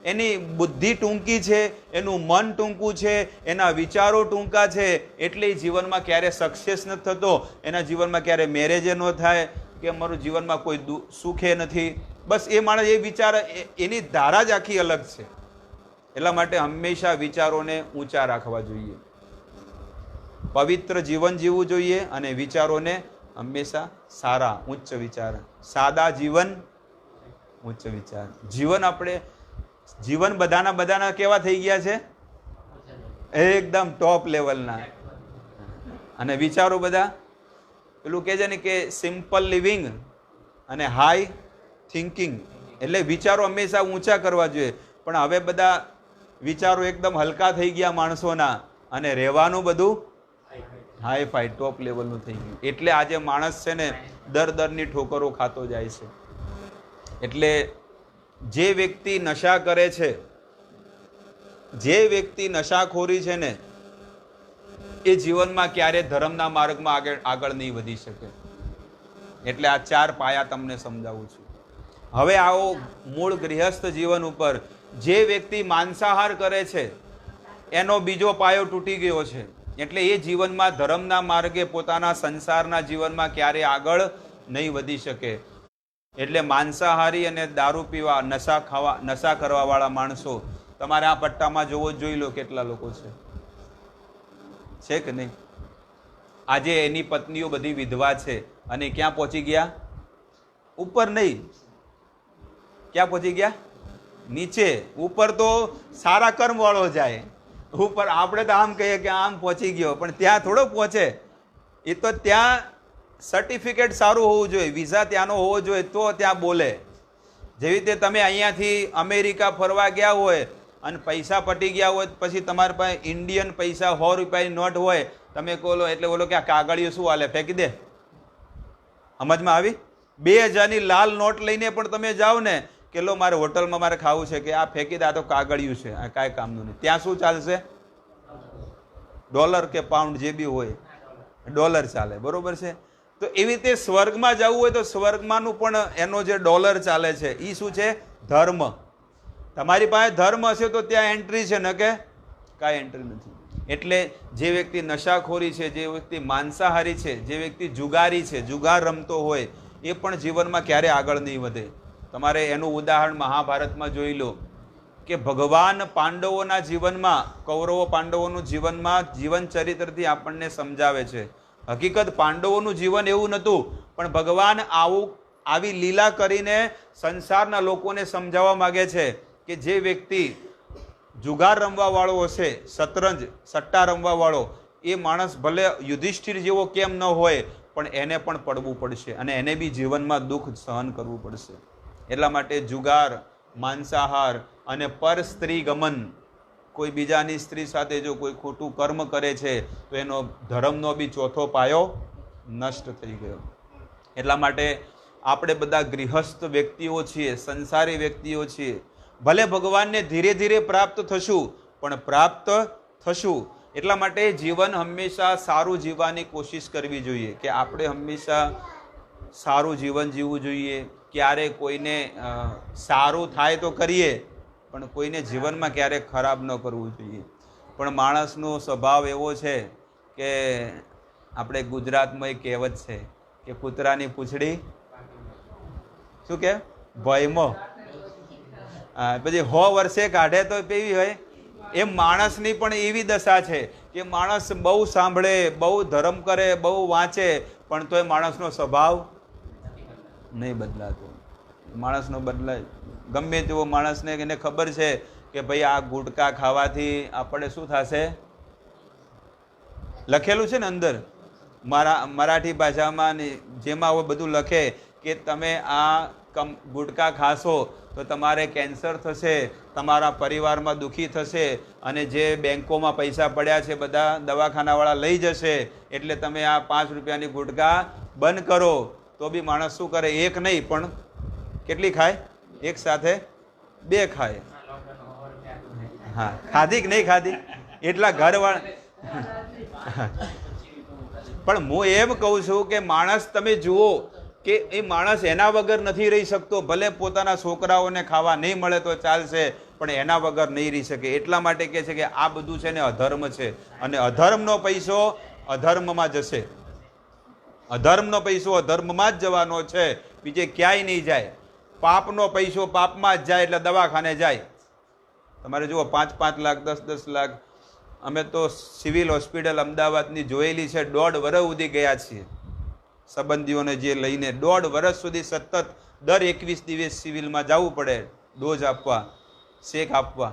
એની બુદ્ધિ ટૂંકી છે, એનું મન ટૂંકું છે, એના વિચારો ટૂંકા છે, એટલે જીવનમાં ક્યારે સક્સેસ નથી થતો. એના જીવનમાં ક્યારે મેરેજ ન થાય, કે અમારું જીવનમાં કોઈ સુખે નથી. બસ એ માણસ એ વિચાર, એની ધારા જ આખી અલગ છે. એટલા માટે હંમેશા વિચારોને ઊંચા રાખવા જોઈએ, પવિત્ર જીવન જીવવું જોઈએ, અને વિચારોને હંમેશા સારા ઉચ્ચ વિચાર. સાદા જીવન, ઉચ્ચ વિચાર. જીવન બધાના કેવા થઈ ગયા છે? એકદમ ટોપ લેવલના. અને વિચારો બધા પેલું કે છે ને કે સિમ્પલ લિવિંગ અને હાઈ થિંકિંગ એટલે વિચારો હંમેશા ઊંચા કરવા જોઈએ. પણ હવે બધા વિચારો એકદમ હલકા થઈ ગયા માણસોના, અને રહેવાનું બધું હાઈ ફાઈ ટોપ લેવલનું થઈ ગયું. એટલે આજે માણસ છે ને દરની ઠોકરો ખાતો જાય છે. એટલે જે વ્યક્તિ નશા કરે છે, જે વ્યક્તિ નશાખોરી છે ને, એ જીવનમાં ક્યારે ધર્મના માર્ગમાં આગળ નહીં વધી શકે. એટલે આ 4 પાયા તમને સમજાવું છું. હવે આવો મૂળ ગૃહસ્થ જીવન ઉપર. જે વ્યક્તિ માંસાહાર કરે છે એનો બીજો પાયો તૂટી ગયો છે. એટલે એ જીવનમાં ધર્મના માર્ગે પોતાના સંસારના જીવનમાં ક્યારે આગળ નહીં વધી શકે. એટલે માંસાહારી અને દારૂ પીવા, નશા કરવા વાળા માણસો તમારે આ પટ્ટામાં જોવો જોઈ લો કેટલા લોકો છે કે નહીં. આજે એની પત્નીઓ બધી વિધવા છે અને ક્યાં પહોંચી ગયા? ઉપર નહીં, ક્યાં પહોંચી ગયા? નીચે. ઉપર તો સારા કર્મ વાળો જાય ઉપર. આપણે તો આમ કહીએ કે આમ પહોંચી ગયો, પણ ત્યાં થોડો પહોંચે. એ તો ત્યાં સર્ટિફિકેટ સારું હોવું જોઈએ, વિઝા ત્યાંનો હોવો જોઈએ તો ત્યાં બોલે. જેવી રીતે તમે અહીંયાથી અમેરિકા ફરવા ગયા હોય અને પૈસા પટી ગયા હોય, પછી તમારી પાસે ઇન્ડિયન પૈસા 100 રૂપિયાની નોટ હોય, તમે બોલો એટલે બોલો કે આ કાગળિયું શું હાલે, ફેંકી દે. સમજમાં આવી? 2000ની લાલ નોટ લઈને પણ તમે જાઓ ને કે લો મારે હોટલમાં મારે ખાવું છે, કે આ ફેંકી દે, આ તો કાગળિયું છે, આ કાંઈ કામનું નહીં. ત્યાં શું ચાલશે? ડોલર કે પાઉન્ડ જે બી હોય, ડોલર ચાલે. બરોબર છે? તો એવી રીતે સ્વર્ગમાં જવું હોય તો સ્વર્ગમાંનું પણ એનો જે ડોલર ચાલે છે એ શું છે? ધર્મ. તમારી પાસે ધર્મ હશે તો ત્યાં એન્ટ્રી છે, ન કે કાંઈ એન્ટ્રી નથી. એટલે જે વ્યક્તિ નશાખોરી છે, જે વ્યક્તિ માંસાહારી છે, જે વ્યક્તિ જુગારી છે, જુગાર રમતો હોય, એ પણ જીવનમાં ક્યારે આગળ નહીં વધે. તમારે એનું ઉદાહરણ મહાભારતમાં જોઈ લો કે ભગવાન પાંડવોના જીવનમાં, કૌરવો પાંડવોનું જીવનમાં જીવન ચરિત્રથી આપણને સમજાવે છે. હકીકત પાંડવોનું જીવન એવું નહોતું, પણ ભગવાન આવી લીલા કરીને સંસારના લોકોને સમજાવવા માગે છે કે જે વ્યક્તિ જુગાર રમવા વાળો હશે, શતરંજ સટ્ટા રમવા વાળો, એ માણસ ભલે યુધિષ્ઠિર જેવો કેમ ન હોય, પણ એને પણ પડવું પડશે અને એને બી જીવનમાં દુઃખ સહન કરવું પડશે. એટલા માટે જુગાર, માંસાહાર અને પર સ્ત્રી ગમન, કોઈ બીજાની સ્ત્રી સાથે જો કોઈ ખોટું કર્મ કરે છે તો એનો ધર્મનો બી ચોથો પાયો નષ્ટ થઈ ગયો. એટલા માટે આપણે બધા ગૃહસ્થ વ્યક્તિઓ છીએ, સંસારી વ્યક્તિઓ છીએ. ભલે ભગવાનને ધીરે ધીરે પ્રાપ્ત થશું, પણ પ્રાપ્ત થશું. એટલા માટે જીવન હંમેશા સારું જીવવાની કોશિશ કરવી જોઈએ, કે આપણે હંમેશા સારું જીવન જીવવું જોઈએ. ક્યારે કોઈને સારું થાય તો કરીએ, પણ કોઈને જીવનમાં ક્યારેક ખરાબ ન કરવું જોઈએ. પણ માણસનો સ્વભાવ એવો છે કે આપણે ગુજરાતમાં એક કહેવત છે કે કૂતરાની પૂંછડી શું કે ભયમાં, પછી 100 વર્ષે કાઢે તો કેવી હોય. એમ માણસની પણ એવી દશા છે કે માણસ બહુ સાંભળે, બહુ ધર્મ કરે, બહુ વાંચે, પણ તોય માણસનો સ્વભાવ નહીં બદલાતો. માણસનો બદલાય. ગમે તેવો માણસને એને ખબર છે કે ભાઈ આ ગુટકા ખાવાથી આપણે શું થશે, લખેલું છે ને અંદર મરાઠી ભાષામાં જેમાં બધું લખે કે તમે આ ગુટકા ખાશો તો તમારે કેન્સર થશે, તમારા પરિવારમાં દુઃખી થશે, અને જે બેંકોમાં પૈસા પડ્યા છે બધા દવાખાનાવાળા લઈ જશે, એટલે તમે આ 5 રૂપિયાની ગુટકા બંધ કરો. તો બી માણસ શું કરે? એક નહીં પણ કેટલી ખાય? એક સાથે 2 ખાય. હા, ખાધી કે નહીં ખાધી? એટલા ઘરવાળા. પણ હું એમ કહું છું કે માણસ તમે જુઓ કે એ માણસ એના વગર નથી રહી શકતો. ભલે પોતાના છોકરાઓને ખાવા નહીં મળે તો ચાલશે, પણ એના વગર નહીં રહી શકે. એટલા માટે કહે છે કે આ બધું છે ને અધર્મ છે, અને અધર્મનો પૈસો અધર્મમાં જશે. અધર્મનો પૈસો અધર્મમાં જ જવાનો છે, બીજે ક્યાંય નહીં જાય. પાપનો પૈસો પાપમાં જ જાય, એટલે દવાખાને જાય. તમારે જુઓ 5-5 લાખ, 10-10 લાખ. અમે તો સિવિલ હોસ્પિટલ અમદાવાદની જોયેલી છે. 1.5 વર્ષ સુધી ગયા છીએ સંબંધીઓને જે લઈને. 1.5 વર્ષ સુધી સતત દર 21 દિવસ સિવિલમાં જવું પડે, ડોઝ આપવા, શેક આપવા.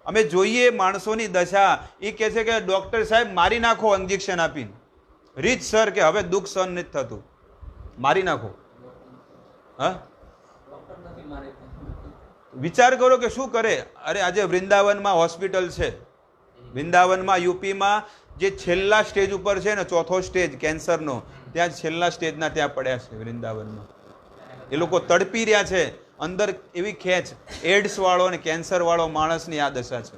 અમે જોઈએ માણસોની દશા. એ કહે છે કે ડૉક્ટર સાહેબ મારી નાખો ઇન્જેક્શન આપીને. રીત સર કે હવે દુઃખ સહન નથી થતું, મારી નાખો. હા, વિચાર કરો કે શું કરે. અરે આજે વૃંદાવનમાં હોસ્પિટલ છે, વૃંદાવનમાં યુપીમાં જે છેલ્લા સ્ટેજ ઉપર છે ને, ચોથો સ્ટેજ કેન્સરનો, ત્યાં છેલ્લા સ્ટેજના ત્યાં પડ્યા છે વૃંદાવનમાં. એ લોકો તડપી રહ્યા છે અંદર, એવી ખેંચ. એડ્સ વાળો અને કેન્સર વાળો માણસની આ દશા છે.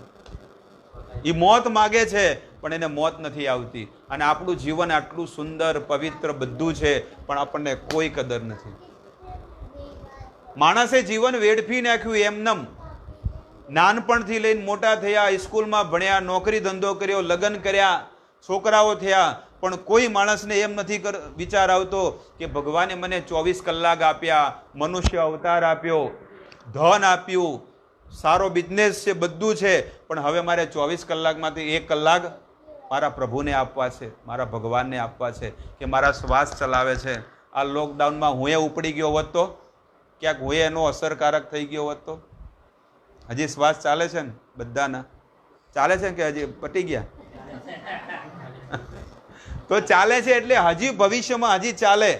એ મોત માગે છે પણ એને મોત નથી આવતી. અને આપણું જીવન આટલું સુંદર પવિત્ર બધું છે પણ આપણને કોઈ કદર નથી. માણસે જીવન વેડફી નાખ્યું એમનેમ. નાનપણથી લઈને મોટા થયા, સ્કૂલમાં ભણ્યા, નોકરી ધંધો કર્યો, લગ્ન કર્યા, છોકરાઓ થયા, પણ કોઈ માણસને એમ નથી વિચાર આવતો કે ભગવાને મને 24 કલાક આપ્યા, મનુષ્ય અવતાર આપ્યો, ધન આપ્યું, સારો બિઝનેસ છે, બધું છે, પણ હવે મારે 24 કલાકમાંથી 1 કલાક મારા પ્રભુને આપવા છે, મારા ભગવાનને આપવા છે, કે મારા શ્વાસ ચલાવે છે. આ લોકડાઉનમાં હું ઉપડી ગયો હોત તો, ક્યાંક હું એનો અસરકારક થઈ ગયો હોત તો. હજી શ્વાસ ચાલે છે ને બધાના? ચાલે છે કે હજી પટી ગયા? તો ચાલે છે એટલે હજી ભવિષ્યમાં હજી ચાલે.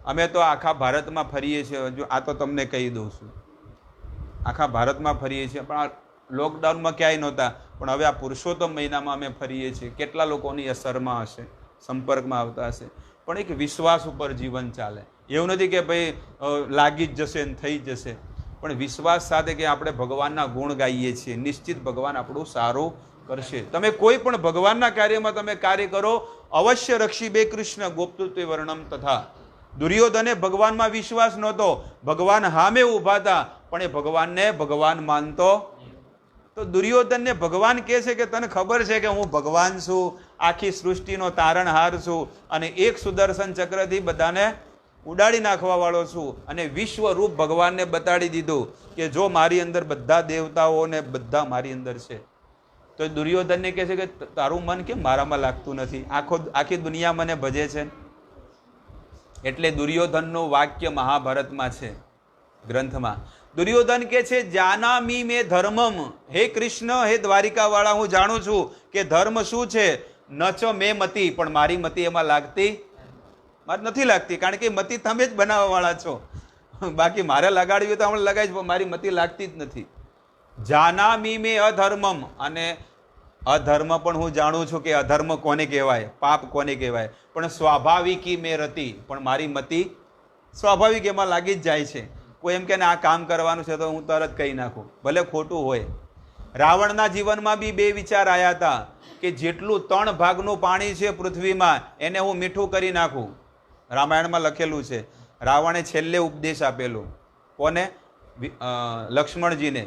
અમે તો આખા ભારતમાં ફરીએ છીએ. જો આ તો તમને કહી દઉં છું, આખા ભારતમાં ફરીએ છીએ, પણ આ લોકડાઉનમાં ક્યાંય નહોતા, પણ હવે આ પુરુષોત્તમ મહિનામાં અમે ફરીએ છીએ. કેટલા લોકોની અસરમાં હશે, સંપર્કમાં આવતા હશે, પણ એક વિશ્વાસ ઉપર જીવન ચાલે. એવું નથી કે ભાઈ લાગી જ જશે ને થઈ જ જશે, પણ વિશ્વાસ સાથે કે આપણે ભગવાનના ગુણ ગાઈએ છીએ, નિશ્ચિત ભગવાન આપણું સારું કરશે. તમે કોઈ પણ ભગવાનના કાર્યમાં તમે કાર્ય કરો, અવશ્ય રક્ષી બે કૃષ્ણ ગોપતુત્વે વર્ણમ તથા. દુર્યોધને ભગવાનમાં વિશ્વાસ નહોતો, ભગવાન હામે ઊભા હતા, પણ એ ભગવાનને ભગવાન માનતો. તો દુર્યોધનને ભગવાન કહે છે કે તને ખબર છે કે હું ભગવાન છું, આખી સૃષ્ટિનો તારણહાર છું, અને એક સુદર્શન ચક્રથી બધાને ઉડાડી નાખવા વાળો છું, અને વિશ્વરૂપ ભગવાનને બતાડી દીધું કે જો મારી અંદર બધા દેવતાઓને બધા મારી અંદર છે. તો દુર્યોધનને કહે છે કે તારું મન કેમ મારામાં લાગતું નથી? આખી દુનિયા મને ભજે છે. એટલે દુર્યોધનનું વાક્ય મહાભારતમાં છે, ગ્રંથમાં. દુર્યોધન કે છે જાનામી મે ધર્મમ. હે કૃષ્ણ, હે દ્વારિકા વાળા, હું જાણું છું કે ધર્મ શું છે. ન ચ મે મતિ, પણ મારી મતિ એમાં લાગતી મારે નથી લાગતી, કારણ કે મતિ તમે જ બનાવવા વાળા છો. બાકી મારે લગાડવી તો હમણાં લગાવી જ, મારી મતિ લાગતી જ નથી. જાનામી મે અધર્મમ, અને અધર્મ પણ હું જાણું છું કે અધર્મ કોને કહેવાય, પાપ કોને કહેવાય. પણ સ્વાભાવિકી મે રતિ, પણ મારી મતિ સ્વાભાવિક એમાં લાગી જ જાય છે. કોઈ એમ કે આ કામ કરવાનું છે તો હું તરત કહી નાખું, ભલે ખોટું હોય. રાવણના જીવનમાં બી 2 વિચાર આવ્યા હતા કે જેટલું 3 ભાગનું પાણી છે પૃથ્વીમાં એને હું મીઠું કરી નાખું. રામાયણમાં લખેલું છે. રાવણે છેલ્લે ઉપદેશ આપેલો. કોને? લક્ષ્મણજીને.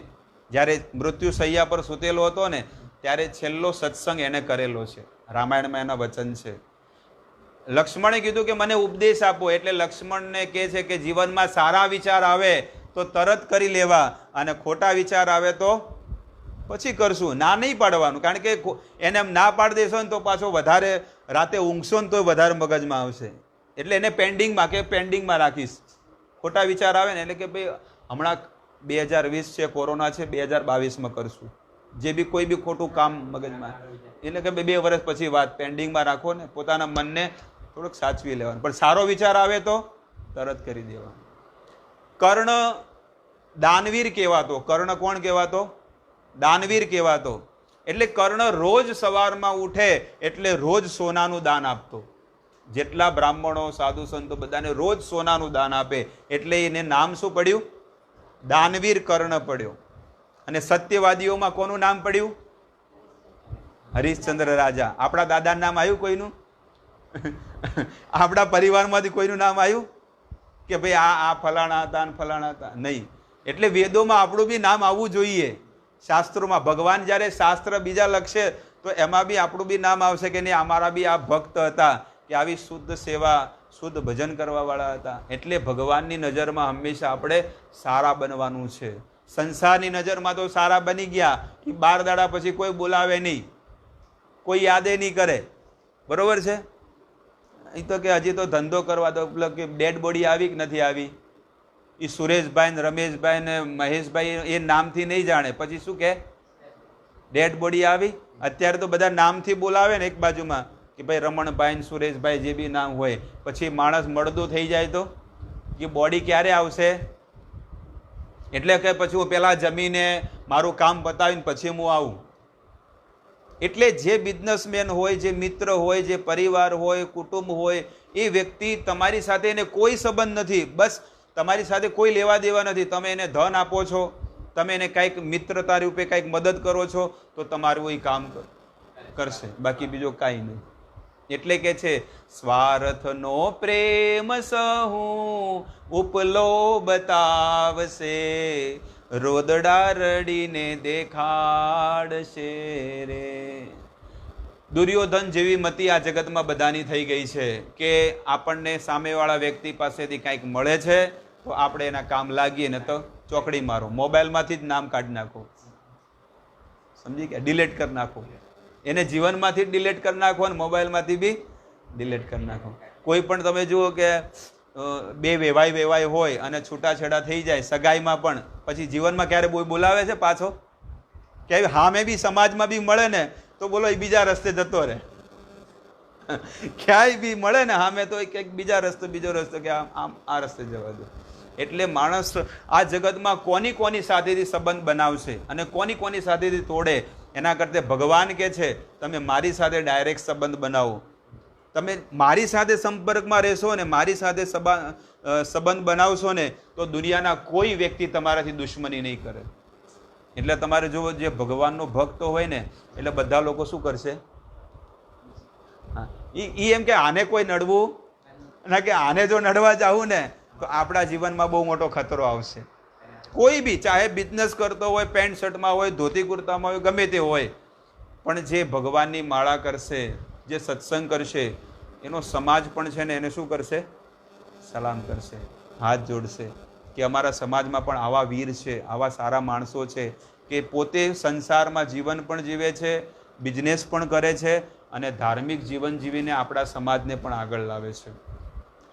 જ્યારે મૃત્યુ શૈયા પર સૂતેલો હતો ને, ત્યારે છેલ્લો સત્સંગ એને કરેલો છે. રામાયણમાં એના વચન છે. લક્ષ્મણે કીધું કે મને ઉપદેશ આપો, એટલે લક્ષ્મણને કહે છે કે જીવનમાં સારા વિચાર આવે તો તરત કરી લેવા, અને ખોટા વિચાર આવે તો પછી કરશું. ના નહીં પાડવાનું, કારણ કે એને એમ ના પાડી દેશો ને તો પાછો વધારે રાતે ઊંઘશો ને તો વધારે મગજમાં આવશે. એટલે એને પેન્ડિંગમાં રાખીશ. ખોટા વિચાર આવે ને એટલે કે ભાઈ હમણાં 2020 છે, કોરોના છે, 2022માં કરશું. જે બી કોઈ બી ખોટું કામ મગજમાં, એટલે કે 2 વર્ષ પછી વાત, પેન્ડિંગમાં રાખો ને, પોતાના મનને થોડુંક સાચવી લેવાનું. પણ સારો વિચાર આવે તો તરત કરી દેવાનું. કર્ણ દાનવીર કહેવાતો. કર્ણ કોણ કહેવાતો? દાનવીર કહેવાતો. એટલે કર્ણ રોજ સવારમાં ઉઠે એટલે રોજ સોનાનું દાન આપતો. જેટલા બ્રાહ્મણો, સાધુ સંતો બધાને રોજ સોનાનું દાન આપે, એટલે એને નામ શું પડ્યું? દાનવીર કર્ણ પડ્યો. અને સત્યવાદીઓમાં કોનું નામ પડ્યું? હરિશ્ચંદ્ર રાજા. આપણા દાદાનું નામ આવ્યું કોઈનું? આપણા પરિવારમાંથી કોઈનું નામ આવ્યું કે ભાઈ આ ફલાણા હતા ને ફલાણા હતા? નહીં. એટલે વેદોમાં આપણું બી નામ આવવું જોઈએ. શાસ્ત્રોમાં ભગવાન જ્યારે શાસ્ત્ર બીજા લખશે તો એમાં બી આપણું બી નામ આવશે કે નહીં, અમારા બી આ ભક્ત હતા, કે આવી શુદ્ધ સેવા, શુદ્ધ ભજન કરવા વાળા હતા. એટલે ભગવાનની નજરમાં હંમેશા આપણે સારા બનવાનું છે. સંસારની નજરમાં તો સારા બની ગયા, 12 દાડા પછી કોઈ બોલાવે નહીં, કોઈ યાદે નહીં કરે. બરોબર છે? એ તો કે હજી તો ધંધો કરવા દો, કે ડેડ બોડી આવી કે નથી આવી, એ સુરેશભાઈ ને રમેશભાઈ ને મહેશભાઈ એ નામથી નહીં જાણે. પછી શું કે ડેડ બોડી આવી? અત્યારે તો બધા નામથી બોલાવે ને એક બાજુમાં, કે ભાઈ રમણભાઈ સુરેશભાઈ જે બી નામ હોય. પછી માણસ મળદું થઈ જાય તો કે બોડી ક્યારે આવશે? એટલે કે પછી હું પહેલાં જમીને મારું કામ પતાવીને પછી હું આવું. એટલે જે બિઝનેસમેન હોય, જે મિત્ર હોય, જે પરિવાર હોય, કુટુંબ હોય, એ વ્યક્તિ તમારી સાથે એને કોઈ સંબંધ નથી, બસ તમારી સાથે કોઈ લેવા દેવા નથી. તમે એને ધન આપો છો, તમે એને કંઈક મિત્રતા રૂપે કંઈક મદદ કરો છો, તો તમારું એ કામ કરશે, બાકી બીજો કાંઈ નહીં. એટલે કે છે સ્વાર્થનો પ્રેમ સહુ ઉપલો બતાવશે, રોદડા રડીને દેખાડશે રે. દુર્યોધન જેવી મતિ આ જગતમાં બધાની થઈ ગઈ છે કે આપણને સામેવાળા વ્યક્તિ પાસેથી કંઈક મળે છે તો આપણે એના કામ લાગીએ, ને તો ચોકડી મારો, મોબાઈલમાંથી જ નામ કાઢી નાખો, સમજી ગયા, ડિલીટ કરી નાખો, એને જીવનમાંથી જ ડિલીટ કરી નાખો અને મોબાઈલમાંથી બી ડિલીટ કરી નાખો. કોઈ પણ તમે જુઓ કે બે વેવાય હોય અને છૂટાછેડા થઈ જાય સગાઈમાં, પણ પછી જીવનમાં ક્યારે બોલાવે છે પાછો? કે હામે બી સમાજમાં બી મળે ને તો બોલો એ બીજા રસ્તે જતો રહે, ક્યાંય બી મળે ને હામે તો કંઈક બીજા રસ્તે, બીજો રસ્તો, કે આમ આ રસ્તે જવા દો. એટલે માણસ આ જગતમાં કોની સાથેથી સંબંધ બનાવશે અને કોની સાથેથી તોડે, એના કરતાં ભગવાન કે છે તમે મારી સાથે ડાયરેક્ટ સંબંધ બનાવો. તમે મારી સાથે સંપર્કમાં રહેશો ને મારી સાથે સંબંધ બનાવશો ને તો દુનિયાના કોઈ વ્યક્તિ તમારાથી દુશ્મની નહીં કરે. એટલે તમારે જો જે ભગવાનનો ભક્ત હોય ને એટલે બધા લોકો શું કરશે? એ એમ કે આને કોઈ નડવું ના, કે આને જો નડવા જાવું ને તો આપણા જીવનમાં બહુ મોટો ખતરો આવશે. કોઈ બી, ચાહે બિઝનેસ કરતો હોય, પેન્ટ શર્ટમાં હોય, ધોતી કુર્તામાં હોય, ગમે તે હોય, પણ જે ભગવાનની માળા કરશે, જે સત્સંગ કરશે, એનો સમાજ પણ છે ને એને શું કરશે? સલામ કરશે, હાથ જોડશે કે અમારા સમાજમાં પણ આવા વીર છે, આવા સારા માણસો છે કે પોતે સંસારમાં જીવન પણ જીવે છે, બિઝનેસ પણ કરે છે અને ધાર્મિક જીવન જીવીને આપણા સમાજને પણ આગળ લાવે છે.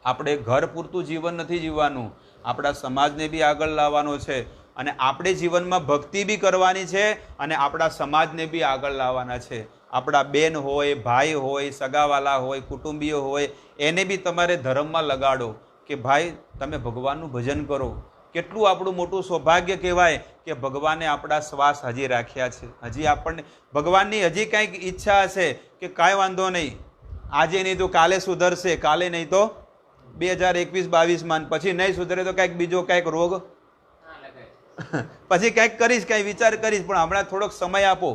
આપણે ઘર પૂરતું જીવન નથી જીવવાનું, આપણા સમાજને બી આગળ લાવવાનો છે અને આપણે જીવનમાં ભક્તિ બી કરવાની છે અને આપણા સમાજને બી આગળ લાવવાના છે. આપણા બેન હોય, ભાઈ હોય, સગાવાલા હોય, કુટુંબીઓ હોય, એને બી તમારે ધર્મમાં લગાડો કે ભાઈ તમે ભગવાનનું ભજન કરો. કેટલું આપણું મોટું સૌભાગ્ય કહેવાય કે ભગવાને આપણા શ્વાસ હજી રાખ્યા છે. હજી આપણને ભગવાનની હજી કંઈક ઈચ્છા હશે કે કાંઈ વાંધો નહીં, આજે નહીં તો કાલે સુધરશે, કાલે નહીં તો 2021-22માં, પછી નહીં સુધરે તો કંઈક બીજો કંઈક રોગ, પછી કંઈક કરીશ, કંઈ વિચાર કરીશ, પણ હમણાં થોડોક સમય આપો.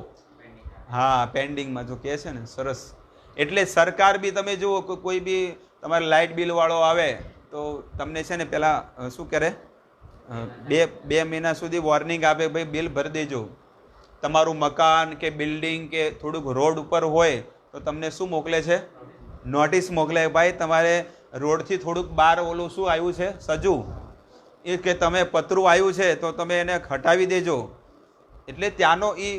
હા, પેન્ડિંગમાં જો કહે છે ને, સરસ. એટલે સરકાર બી તમે જુઓ કોઈ બી તમારે લાઇટ બિલ વાળો આવે તો તમને છે ને પહેલાં શું કરે, બે મહિના સુધી વોર્નિંગ આપે, ભાઈ બિલ ભરી દેજો. તમારું મકાન કે બિલ્ડિંગ કે થોડુંક રોડ ઉપર હોય તો તમને શું મોકલે છે? નોટિસ મોકલે, ભાઈ તમારે રોડથી થોડુંક બહાર ઓલું શું આવ્યું છે સજુ, એ કે તમે પતરું આવ્યું છે તો તમે એને હટાવી દેજો. એટલે ત્યાંનો એ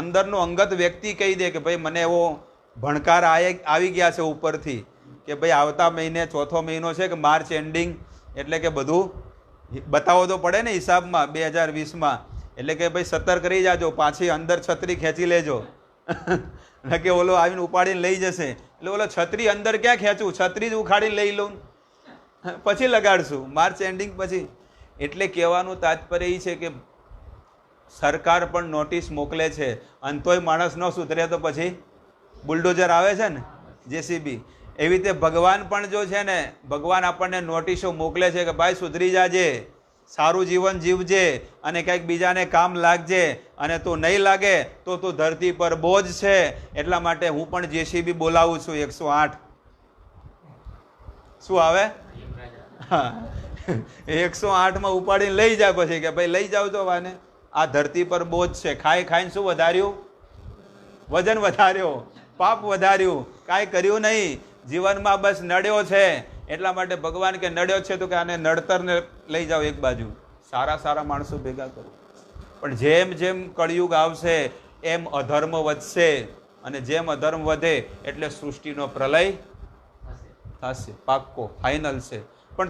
અંદરનો અંગત વ્યક્તિ કહી દે કે ભાઈ મને એવો ભણકાર આવી ગયા છે ઉપરથી કે ભાઈ આવતા મહિને ચોથો મહિનો છે કે માર્ચ એન્ડિંગ, એટલે કે બધું બતાવો તો પડે ને હિસાબમાં 2020માં, એટલે કે ભાઈ સતર્ક રહી જાજો, પાછી અંદર છત્રી ખેંચી લેજો કે ઓલો આવીને ઉપાડીને લઈ જશે. એટલે ઓલો છત્રી અંદર ક્યાં ખેંચું, છત્રી જ ઉખાડીને લઈ લઉં પછી લગાડશું માર્ચ એન્ડિંગ પછી. એટલે કહેવાનું તાત્પર્ય એ છે કે સરકાર પણ નોટિસ મોકલે છે અને તોય માણસ ન સુધરે તો પછી બુલડોઝર આવે છે ને, જેસીબી. એવી રીતે ભગવાન પણ જો છે ને, ભગવાન આપણને નોટિસો મોકલે છે કે ભાઈ સુધરી જાજે, સારું જીવન જીવજે અને કંઈક બીજાને કામ લાગજે, અને તું નહીં લાગે તો તું ધરતી પર બોજ છે. એટલા માટે હું પણ જેસીબી બોલાવું છું 108. શું આવે? હા, 108માં ઉપાડીને લઈ જાય પછી કે ભાઈ લઈ જાવ તો વાને, આ ધરતી પર બોજ છે. ખાઈને શું વધાર્યું? વજન વધાર્યો, પાપ વધાર્યું, કાંઈ કર્યું નહીં જીવનમાં, બસ નડ્યો છે. એટલા માટે ભગવાન કે નડ્યો છે તો કે આને નડતરને લઈ જાઓ એક બાજુ, સારા માણસો ભેગા કરો. પણ જેમ જેમ કળિયુગ આવશે એમ અધર્મ વધશે અને જેમ અધર્મ વધે એટલે સૃષ્ટિનો પ્રલય થશે, પાક્કો, ફાઇનલ છે. પણ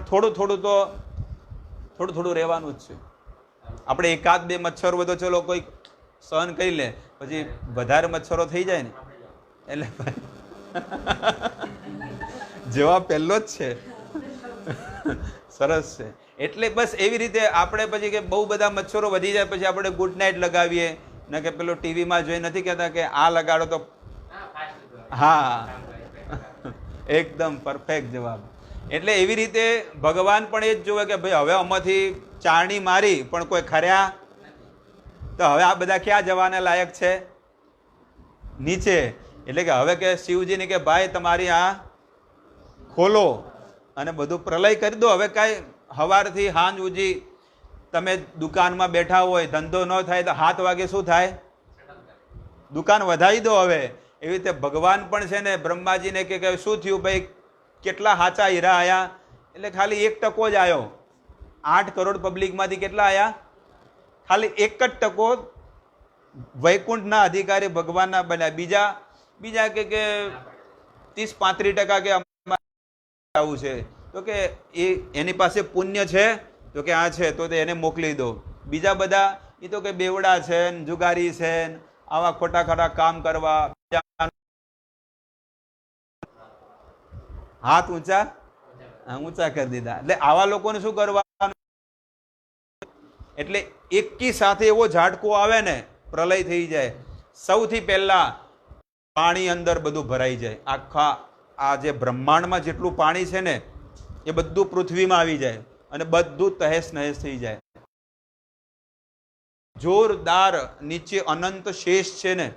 થોડું રહેવાનું જ છે. આપણે એકાદ બે મચ્છર વધો ચલો કોઈ સહન કરી લે, પછી વધારે મચ્છરો થઈ જાય ને એટલે જવાબ પહેલો જ છે. સરસ છે. એટલે બસ એવી રીતે આપણે પછી કે બહુ બધા મચ્છરો વધી જાય પછી આપણે ગુડ નાઇટ લગાવીએ ને કે પેલો ટીવીમાં જોઈ નથી કહેતા કે આ લગાડો તો હા એકદમ પરફેક્ટ જવાબ. એટલે એવી રીતે ભગવાન પણ એ જ જોવે કે ભાઈ હવે આમાંથી ચારણી મારી પણ કોઈ ખર્યા તો હવે આ બધા ક્યાં જવાને લાયક છે? નીચે. એટલે કે હવે કે શિવજીને કે ભાઈ તમારી આ ખોલો અને બધું પ્રલય કરી દો. હવે કાંઈ સવારથી સાંજ સુધી તમે દુકાનમાં બેઠા હોય, ધંધો ન થાય તો 7 વાગે શું થાય? દુકાન વધારી દો. હવે એવી રીતે ભગવાન પણ છે ને બ્રહ્માજીને કે શું થયું ભાઈ, કેટલા સાચા હીરા આવ્યા? એટલે ખાલી 1% જ આવ્યો. 8 કરોડ પબ્લિકમાંથી કેટલા આવ્યા? ખાલી 1% વૈકુંઠના અધિકારી ભગવાનના બન્યા. બીજા કે 30-35% કે આવું છે તો કે એની પાસે પુણ્ય છે તો કે આ છે તો એને મોકલી દો. બીજા બધા એ તો કે બેવડા છે, જુગારી છે, આવા ખોટા ખોટા કામ કરવા, હાથ ઊંચા કરી દીધા. એટલે આવા લોકોને શું કરવાનું? એટલે એકી સાથે એવો ઝાટકો આવે ને પ્રલય થઈ જાય. સૌથી પહેલા પાણી અંદર બધું ભરાઈ જાય. આખા આ જે બ્રહ્માંડમાં જેટલું પાણી છે ને એ બધું પૃથ્વીમાં આવી જાય અને બધું તહેસ નહેસ થઈ જાય. જોરદાર નીચે અનંત શેષ છે ને,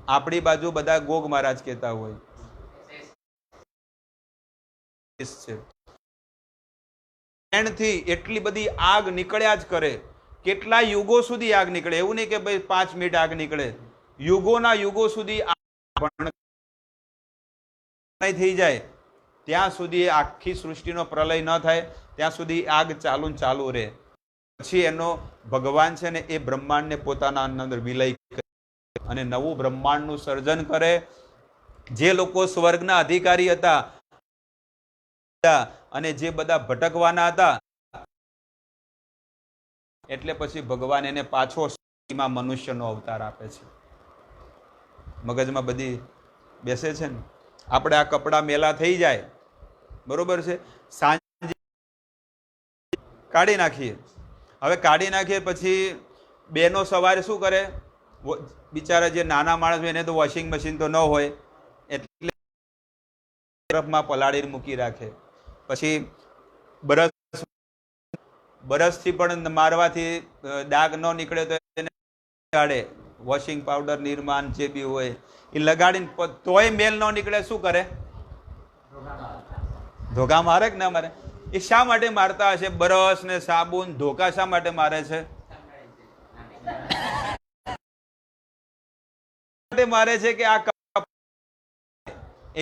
આપણી બાજુ બધા ગોગ મહારાજ કહેતા હોય છે. થી એટલી બધી આગ નીકળ્યા જ કરે. કેટલા યુગો સુધી આગ નીકળે. એવું નહીં કે ભાઈ 5 મિનિટ આગ નીકળે. યુગોના યુગો સુધી થઈ જાય ત્યાં સુધી આખી સૃષ્ટિનો પ્રલય ન થાય ત્યાં સુધી આગ ચાલુ રહે. પછી એનો ભગવાન છે ને એ બ્રહ્માંડને પોતાના અંદર વિલય કરે અને નવું બ્રહ્માંડનું સર્જન કરે. જે લોકો સ્વર્ગના અધિકારી હતા અને જે બધા ભટકવાના હતા એટલે પછી ભગવાન એને પાછો મનુષ્યનો અવતાર આપે છે. મગજમાં બધી બેસે છે ને. આપણે આ કપડાં મેલા થઈ જાય બરોબર છે, સાંજે કાઢી નાખીએ. હવે કાઢી નાખીએ પછી બેનો સવારે શું કરે? બિચારા જે નાના માણસ હોય એને તો વોશિંગ મશીન તો ન હોય એટલે બરફમાં પલાળીને મૂકી રાખે. પછી બરસથી પણ મારવાથી ડાઘ ન નીકળે તો એને કાઢે. વોશિંગ પાવડર, નિર્માણ જે બી હોય એ લગાડીને તોય મેલ ન નીકળે શું કરે? ધોકા મારે કે ના મારે? એ શા માટે મારતા હશે? બરસ ને સાબુન, ધોકા શા માટે મારે છે? મારે છે કે આ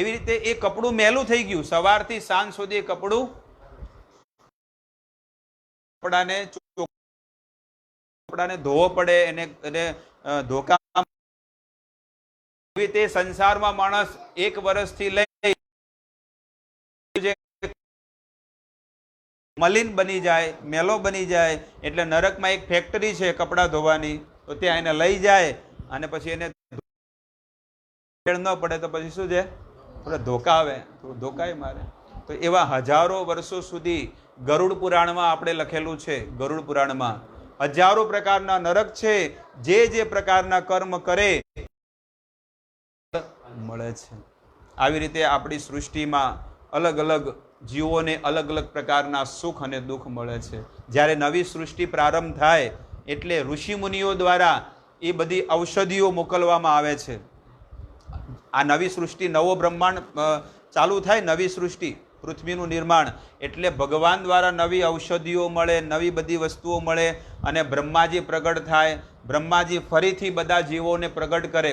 એવી રીતે એ કપડું મેલું થઈ ગયું. સવારથી સાંજ સુધી એ કપડાને ધોવો પડે, એને ધોકા. એવી રીતે સંસારમાં માણસ 1 વર્ષથી લઈ મલિન બની જાય, મેલો બની જાય. એટલે નરકમાં એક ફેક્ટરી છે કપડા ધોવાની, તો ત્યાં એને લઈ જાય અને પછી એને ન પડે તો પછી શું છે? ધોકા આવે તો ધોકાય મારે. તો એવા હજારો વર્ષો સુધી ગરુડ પુરાણમાં આપણે લખેલું છે. ગરુડ પુરાણમાં હજારો પ્રકારના નરક છે. જે પ્રકારના કર્મ કરે મળે છે. આવી રીતે આપણી સૃષ્ટિમાં અલગ અલગ જીવોને અલગ અલગ પ્રકારના સુખ અને દુઃખ મળે છે. જ્યારે નવી સૃષ્ટિ પ્રારંભ થાય એટલે ઋષિ મુનિઓ દ્વારા એ બધી ઔષધિઓ મોકલવામાં આવે છે. આ નવી સૃષ્ટિ, નવો બ્રહ્માંડ ચાલુ થાય, નવી સૃષ્ટિ, પૃથ્વીનું નિર્માણ એટલે ભગવાન દ્વારા નવી ઔષધિઓ મળે, નવી બધી વસ્તુઓ મળે અને બ્રહ્માજી પ્રગટ થાય. બ્રહ્માજી ફરીથી બધા જીવોને પ્રગટ કરે,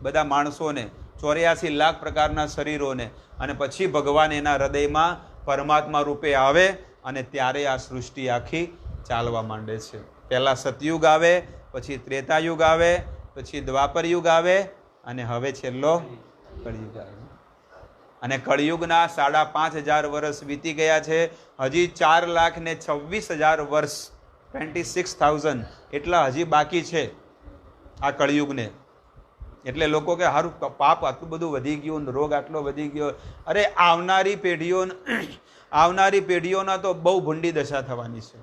બધા માણસોને, 84 લાખ પ્રકારના શરીરોને, અને પછી ભગવાન એના હૃદયમાં પરમાત્મા રૂપે આવે અને ત્યારે આ સૃષ્ટિ આખી ચાલવા માંડે છે. પહેલા સતયુગ આવે, પછી ત્રેતાયુગ આવે, પછી દ્વાપર યુગ આવે અને હવે છેલ્લો કળિયુગ આવે. અને કળિયુગના 5,500 વર્ષ વીતી ગયા છે. હજી 4,26,000 વર્ષ, 26,000 એટલા હજી બાકી છે આ કળિયુગને. એટલે લોકો કે સારું પાપ આટલું બધું વધી ગયું, રોગ આટલો વધી ગયો. અરે આવનારી પેઢીઓના તો બહુ ભૂંડી દશા થવાની છે.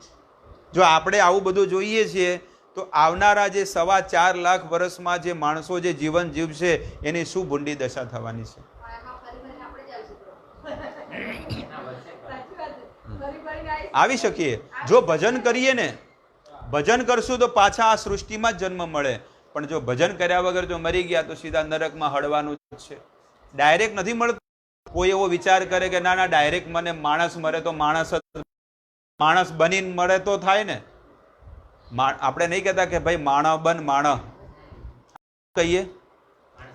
જો આપણે આવું બધું જોઈએ છીએ તો આવનારા જે 4.25 લાખ વર્ષમાં જે માણસો જે જીવન જીવશે એની શું ભૂંડી દશા થવાની છે. આવી શકીએ જો ભજન કરીએ ને, ભજન કરશું તો પાછા આ સૃષ્ટિમાં જ જન્મ મળે. પણ જો ભજન કર્યા વગર જો મરી ગયા તો સીધા નરકમાં હળવાનું જ છે. ડાયરેક્ટ નથી મળતું. કોઈ એવો વિચાર કરે કે ના ડાયરેક્ટ મને માણસ મરે તો માણસ બનીને મળે તો થાય ને. આપણે નહીં કહેતા કે ભાઈ માણસ બન, માણસ કહીએ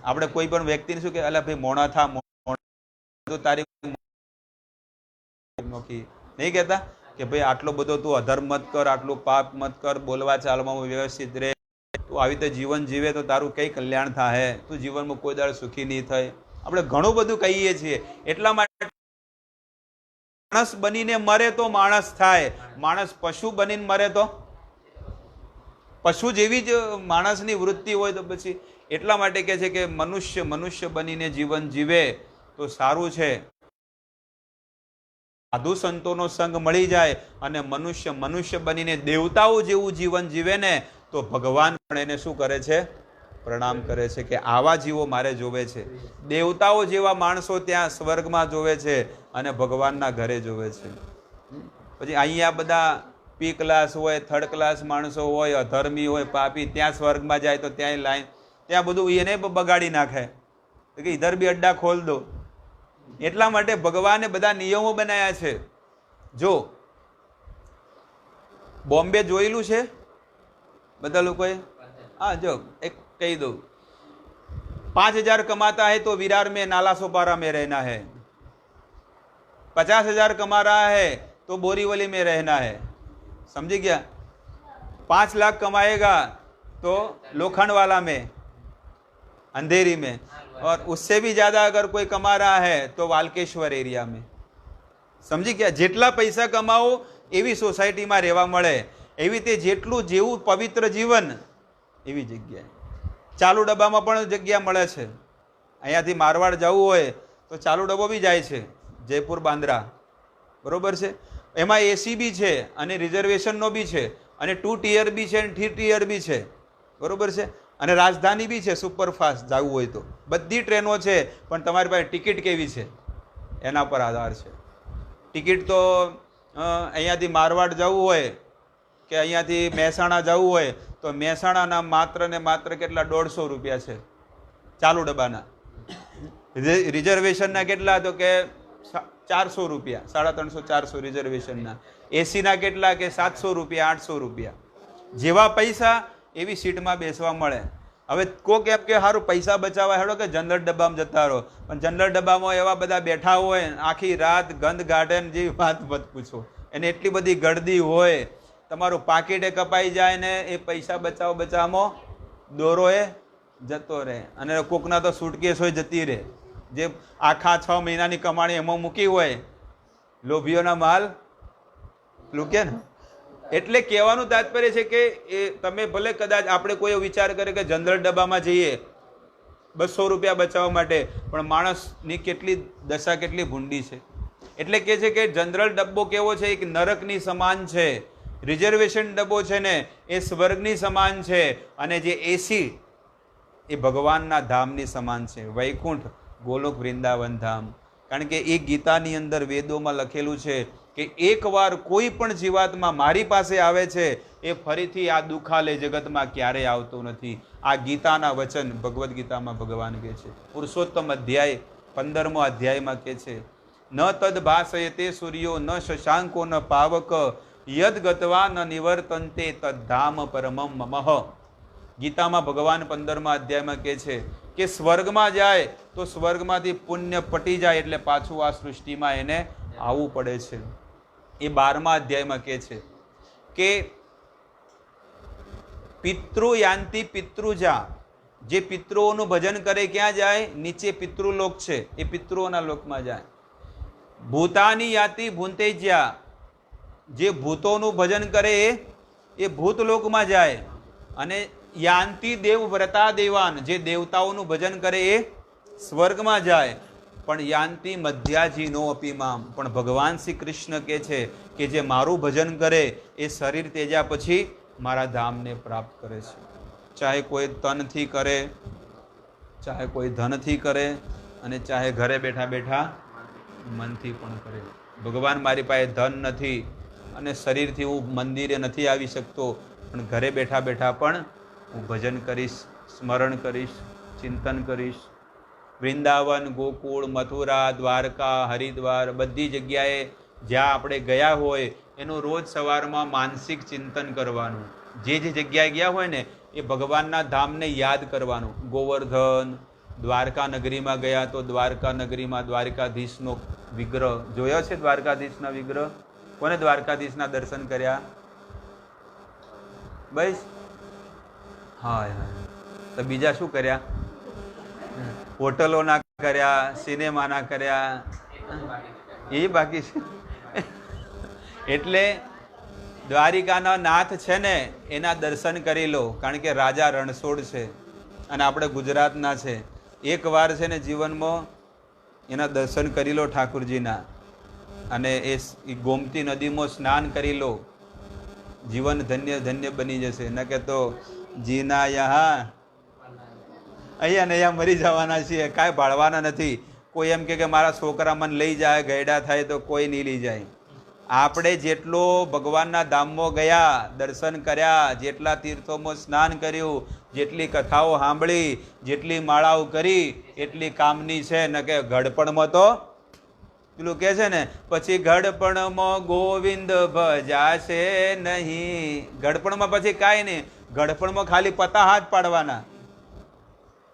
આપણે કોઈ પણ વ્યક્તિને શું કે અલા ભાઈ મોણા થા, તો તારી નહીં કહેતા કે ભાઈ આટલો બધો તું અધર્મ મત કર, આટલું પાપ મત કર, બોલવા ચાલવામાં વ્યવસ્થિત રહે, તું આવી રીતે જીવન જીવે તો તારું કઈ કલ્યાણ થાય, તું જીવનમાં કોઈ દાડો સુખી નહીં થાય. આપણે ઘણું બધું કહીએ છીએ. એટલા માટે માણસ બનીને મરે તો માણસ થાય, માણસ પશુ બનીને મરે તો પશુ જેવી જ માણસની વૃત્તિ હોય તો પછી એટલા માટે કહે છે કે મનુષ્ય બનીને જીવન જીવે તો સારું છે. સાધુ સંતોનો સંગ મળી જાય અને મનુષ્ય બનીને દેવતાઓ જેવું જીવન જીવે ને તો ભગવાન પણ એને શું કરે છે? પ્રણામ કરે છે કે આવા જીવો મારે જોવે છે. દેવતાઓ જેવા માણસો ત્યાં સ્વર્ગમાં જોવે છે અને ભગવાનના ઘરે જોવે છે. પછી અહીંયા બધા પી ક્લાસ હોય, થર્ડ ક્લાસ માણસો હોય, અધર્મી હોય, પાપી, ત્યાં સ્વર્ગમાં જાય તો ત્યાં લાઈન, ત્યાં બધું એને બગાડી નાખે કે ઇધર બી અડ્ડા ખોલ દો. એટલા માટે ભગવાને બધા નિયમો બનાવ્યા છે. જો બોમ્બે જોયેલું છે બધા લોકોએ? હા, જો એક કહી દઉં, 5,000 कमाता है तो विरार में नाला सोपारा में रहना है, 50,000 कमा रहा है तो बोरीवली में रहना है. समझी गया? 5 लाख कमाएगा तो लोखंडवाला में, अंधेरी में, और उससे भी ज्यादा अगर कोई कमा रहा है तो वालकेश्वर एरिया में. समझी ગયા? જેટલા પૈસા કમાવો એવી સોસાયટીમાં રહેવા મળે, એવી તે જેટલું જેવું પવિત્ર જીવન એવી જગ્યાએ. ચાલુ ડબ્બામાં પણ જગ્યા મળે છે. અહીંયાથી મારવાડ જવું હોય તો ચાલુ ડબ્બો બી જાય છે, જયપુર બાંદ્રા, બરોબર છે. એમાં એસી બી છે અને રિઝર્વેશનનો બી છે અને 2 ટિયર બી છે અને 3 ટિયર બી છે, બરોબર છે. અને રાજધાની બી છે, સુપરફાસ્ટ જવું હોય તો બધી ટ્રેનો છે. પણ તમારી પાસે ટિકિટ કેવી છે એના પર આધાર છે. ટિકિટ તો અહીંયાથી મારવાડ જવું હોય કે અહીંયાથી મહેસાણા જવું હોય તો મહેસાણાના માત્ર ને માત્ર કેટલા? 150 રૂપિયા છે ચાલુ ડબ્બાના. રિઝર્વેશનના કેટલા? તો કે 400 રૂપિયા, 350-400 રિઝર્વેશનના. એસીના કેટલા? કે 700 રૂપિયા, 800 રૂપિયા. જેવા પૈસા એવી સીટમાં બેસવા મળે. હવે કોક એમ કે સારું પૈસા બચાવવા હેડો કે જનરલ ડબ્બામાં જતા રહો, પણ જનરલ ડબ્બામાં એવા બધા બેઠા હોય આખી રાત ગંધ ગાર્ડન જેવી વાત મત પૂછો. એને એટલી બધી ગળદી હોય, તમારું પાકીટે કપાઈ જાય ને એ પૈસા બચાવવામાં દોરો એ જતો રહે. અને કોકના તો સુટકેસ હોય જતી રહે, જે આખા 6 મહિનાની કમાણી એમાં મૂકી હોય. લોભીઓના માલ લૂકે ને. એટલે કહેવાનું તાત્પર્ય છે કે એ તમે ભલે કદાચ આપણે કોઈ વિચાર કરે કે જનરલ ડબ્બામાં જઈએ 200 રૂપિયા બચાવવા માટે, પણ માણસની કેટલી દશા કેટલી ભૂંડી છે. એટલે કે છે કે જનરલ ડબ્બો કેવો છે? એક નરકની સમાન છે. રિઝર્વેશન ડબ્બો છે ને એ સ્વર્ગની સમાન છે. અને જે એસી એ ભગવાનના ધામની સમાન છે, વૈકુંઠ, ગોલોક, વૃંદાવન ધામ. કારણ કે એ ગીતાની અંદર વેદોમાં લખેલું છે કે એકવાર કોઈ પણ જીવાત્મા મારી પાસે આવે છે એ ફરીથી આ દુખાલે જગતમાં ક્યારેય આવતો નથી. આ ગીતાના વચન ભગવદ્ ગીતામાં ભગવાન કહે છે. પુરુષોત્તમ અધ્યાય 15મો અધ્યાયમાં કહે છે, ન તદ ભાસયતે સૂર્યો ન શશાંકો ન પાવક યદ ગત્વા ન નિવર્તન્તે તદ્ધામ પરમમ મમઃ. ગીતામાં ભગવાન 15મા અધ્યાયમાં કહે છે કે સ્વર્ગમાં જાય તો સ્વર્ગમાંથી પુણ્ય પટી જાય એટલે પાછું આ સૃષ્ટિમાં એને આવવું પડે છે. એ 12મા અધ્યાયમાં કહે છે કે પિતૃ યાંતિ પિતૃજા, જે પિતૃઓનું ભજન કરે ક્યાં જાય? નીચે પિતૃલોક છે, એ પિતૃઓના લોકમાં જાય. ભૂતાની યાતિ ભૂંતેજ્યા, જે ભૂતોનું ભજન કરે એ ભૂતલોકમાં જાય. અને યાંતિ દેવ વ્રતા દેવાન, જે દેવતાઓનું ભજન કરે એ સ્વર્ગમાં જાય. પણ યાંતિ મધ્યાજી નો અપીમામ, પણ ભગવાન શ્રી કૃષ્ણ કહે છે કે જે મારું ભજન કરે એ શરીર તેજ્યા પછી મારા ધામને પ્રાપ્ત કરે છે. ચાહે કોઈ તનથી કરે, ચાહે કોઈ ધનથી કરે, અને ચાહે ઘરે બેઠા બેઠા મનથી પણ કરે. ભગવાન મારી પાસે ધન નથી અને શરીરથી હું મંદિરે નથી આવી શકતો, પણ ઘરે બેઠા બેઠા પણ હું ભજન કરીશ, સ્મરણ કરીશ, ચિંતન કરીશ. વૃંદાવન, ગોકુળ, મથુરા, દ્વારકા, હરિદ્વાર, બધી જગ્યાએ જ્યાં આપણે ગયા હોય એનું રોજ સવારમાં માનસિક ચિંતન કરવાનું. જે જગ્યાએ ગયા હોય ને એ ભગવાનના ધામને યાદ કરવાનું. ગોવર્ધન, દ્વારકા નગરીમાં ગયા તો દ્વારકા નગરીમાં દ્વારકાધીશનો વિગ્રહ જોયો છે. દ્વારકાધીશના વિગ્રહ કોને દ્વારકાધીશના દર્શન કર્યા? બસ હા. તો બીજા શું કર્યા? હોટલોના કર્યા, સિનેમાના કર્યા, એ બાકી છે. એટલે દ્વારિકાના નાથ છે ને એના દર્શન કરી લો, કારણ કે રાજા રણછોડ છે અને આપણે ગુજરાતના છે. એક વાર છે ને જીવનમાં એના દર્શન કરી લો ઠાકુરજીના, અને એ ગોમતી નદીમાં સ્નાન કરી લો, જીવન ધન્ય ધન્ય બની જશે. ન કે તો જીના યહાં અહીંયા ને અહીંયા મરી જવાના છીએ, કાંઈ ભાળવાના નથી. કોઈ એમ કે મારા છોકરા મને લઈ જાય, ગયડા થાય, તો કોઈ નહીં લઈ જાય. આપણે જેટલો ભગવાનના ધામમાં ગયા, દર્શન કર્યા, જેટલા તીર્થોમાં સ્નાન કર્યું, જેટલી કથાઓ સાંભળી, જેટલી માળાઓ કરી, એટલી કામની છે. ન કે ઘડપણમાં તો પેલું કે છે ને, પછી ઘડપણમાં ગોવિંદ ભજાશે નહીં. ઘડપણમાં પછી કાંઈ નહીં, ઘડપણમાં ખાલી પતા હાથ પાડવાના.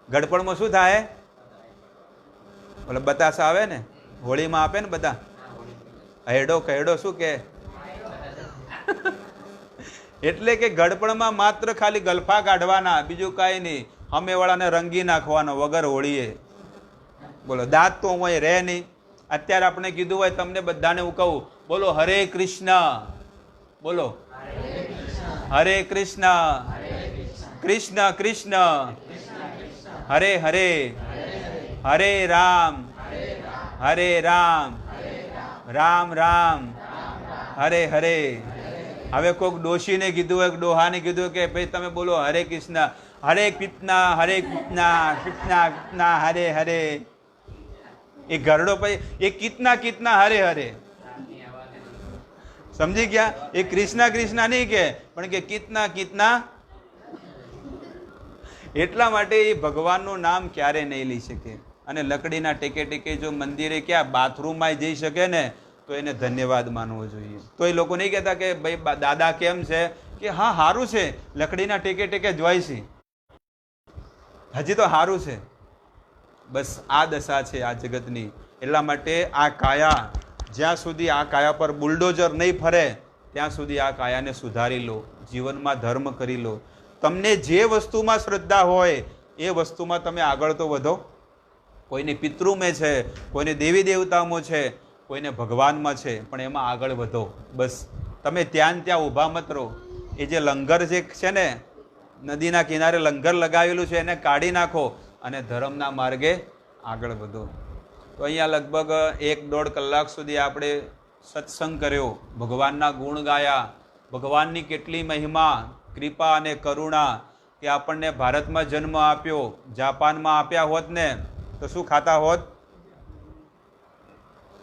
ઘડપણમાં શું થાય? ઓલા બતાસા આવે ને, હોળીમાં આપે ને બધા, હેડો કહેડો શું કે. એટલે કે ઘડપણમાં માત્ર ખાલી ગલ્ફા કાઢવાના, બીજું કાંઈ નહીં. સામેવાળાને રંગી નાખવાનો વગર હોળીએ. બોલો, દાંત તો હું રહે નહીં. અત્યારે આપણે કીધું હોય, તમને બધાને હું કહું, બોલો હરે કૃષ્ણ, બોલો હરે કૃષ્ણ, કૃષ્ણ કૃષ્ણ હરે હરે, હરે રામ, હરે રામ, રામ રામ, હરે હરે. હવે કોઈક ડોશીને કીધું હોય, ડોહાને કીધું કે ભાઈ તમે બોલો હરે કૃષ્ણ, હરે કૃષ્ણ, હરે કૃષ્ણ, કૃષ્ણ કૃષ્ણ, હરે હરે. એ ઘરડો પછી એ કિતના કિતના હરે હરે, સમજી ગયા? એ કૃષ્ણ કૃષ્ણ નહીં કે, પણ કે કિતના કિતના. એટલા માટે એ ભગવાનનું નામ ક્યારે નહીં લઈ શકે. અને લકડીના ટેકે ટેકે જો મંદિરે ક્યાં બાથરૂમમાં જઈ શકે ને, તો એને ધન્યવાદ માનવો જોઈએ. તો એ લોકો નહીં કહેતા કે ભાઈ દાદા કેમ છે, કે હા સારું છે, લકડીના ટેકે ટેકે જોઈ છે, હજી તો સારું છે. બસ આ દશા છે આ જગતની. એટલા માટે આ કાયા, જ્યાં સુધી આ કાયા પર બુલડોઝર નહીં ફરે ત્યાં સુધી આ કાયાને સુધારી લો, જીવનમાં ધર્મ કરી લો. તમને જે વસ્તુમાં શ્રદ્ધા હોય એ વસ્તુમાં તમે આગળ તો વધો. કોઈને પિતૃમાં છે, કોઈને દેવી દેવતામાં છે, કોઈને ભગવાનમાં છે, પણ એમાં આગળ વધો. બસ તમે ત્યાં ઊભા મત રહો. એ જે લંગર જે છે ને, નદીના કિનારે લંગર લગાવેલું છે, એને કાઢી નાખો અને ધર્મના માર્ગે આગળ વધો. તો અહીંયા લગભગ 1-1.5 કલાક સુધી આપણે સત્સંગ કર્યો, ભગવાનના ગુણ ગાયા, ભગવાનની કેટલી મહિમા, કૃપા અને કરુણા, કે આપણને ભારતમાં જન્મ આપ્યો. જાપાનમાં આપ્યા હોત ને તો શું ખાતા હોત?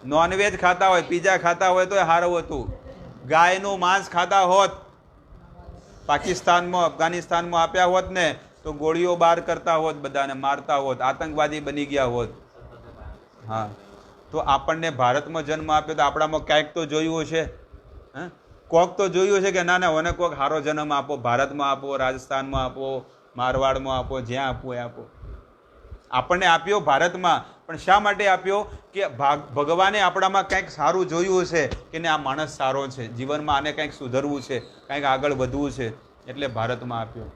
નોનવેજ ખાતા હોય, પીઝા ખાતા હોય તો સારું હતું. ગાયનું માંસ ખાતા હોત. પાકિસ્તાનમાં, અફઘાનિસ્તાનમાં આપ્યા હોત ને તો ગોળીઓ બહાર કરતા હોત, બધાને મારતા હોત, આતંકવાદી બની ગયા હોત. હા, તો આપણને ભારતમાં જન્મ આપ્યો તો આપણામાં ક્યાંક તો જોયું હશે, કોક તો જોયું છે કે ના ના મને કોક સારો જન્મ આપો, ભારતમાં આપો, રાજસ્થાનમાં આપો, મારવાડમાં આપો, જ્યાં આપો એ આપો. આપણને આપ્યો ભારતમાં, પણ શા માટે આપ્યો? કે ભગવાને આપણામાં કંઈક સારું જોયું છે કે આ માણસ સારો છે, જીવનમાં આને કંઈક સુધરવું છે, કંઈક આગળ વધવું છે, એટલે ભારતમાં આપ્યો.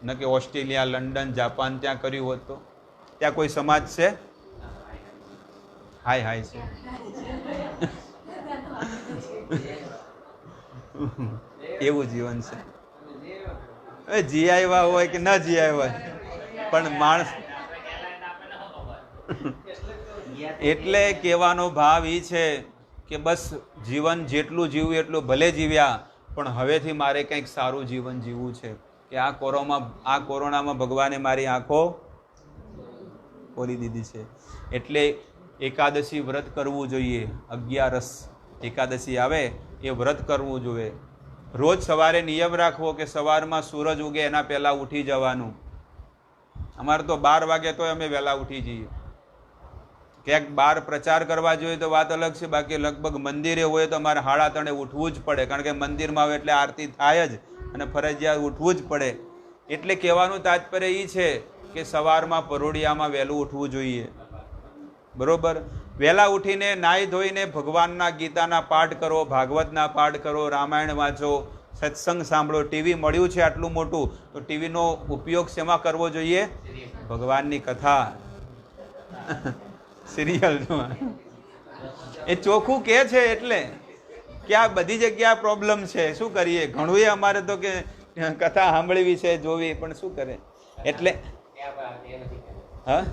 ન કે ઓસ્ટ્રેલિયા, લંડન, જાપાન ત્યાં કર્યું હોત તો ત્યાં કોઈ સમાજ છે? હાય હાય છે. એવું જીવન છે. હવે જી આવ્યા હોય કે ન જી આવ્યા હોય, પણ માણસ એટલે કહેવાનો ભાવ એ છે કે બસ જીવન જેટલું જીવવું એટલું ભલે જીવ્યા, પણ હવેથી મારે કંઈક સારું જીવન જીવવું છે. કે આ કોરોનામાં ભગવાને મારી આંખો ખોલી દીધી છે. એટલે એકાદશી વ્રત કરવું જોઈએ. 11 એકાદશી આવે એ વ્રત કરવું જોઈએ. રોજ સવારે નિયમ રાખવો કે સવારમાં સૂરજ ઉગે એના પહેલાં ઉઠી જવાનું. અમારે તો 12 વાગે તો અમે વહેલા ઉઠી જઈએ. ક્યાંક બહાર પ્રચાર કરવા જોઈએ તો વાત અલગ છે, બાકી લગભગ મંદિરે હોય તો અમારે 3:30 ઉઠવું જ પડે, કારણ કે મંદિરમાં આવે એટલે આરતી થાય જ અને ફરજિયાત ઉઠવું જ પડે. એટલે કહેવાનું તાત્પર્ય એ છે કે સવારમાં પરોડિયામાં વહેલું ઉઠવું જોઈએ. બરોબર? વહેલા ઉઠીને નાહી ધોઈને ભગવાનના ગીતાના પાઠ કરો, ભાગવતના પાઠ કરો, રામાયણ વાંચો, સત્સંગ સાંભળો. ટીવી મળ્યું છે આટલું મોટું, તો ટીવીનો ઉપયોગ શેમાં કરવો જોઈએ? ભગવાનની કથા, સિરિયલ જોવા. એ ચોખ્ખું કે છે એટલે કે આ બધી જગ્યા પ્રોબ્લેમ છે. શું કરીએ? ઘણું એ અમારે તો કે કથા સાંભળવી છે, જોવી, પણ શું કરે? એટલે હા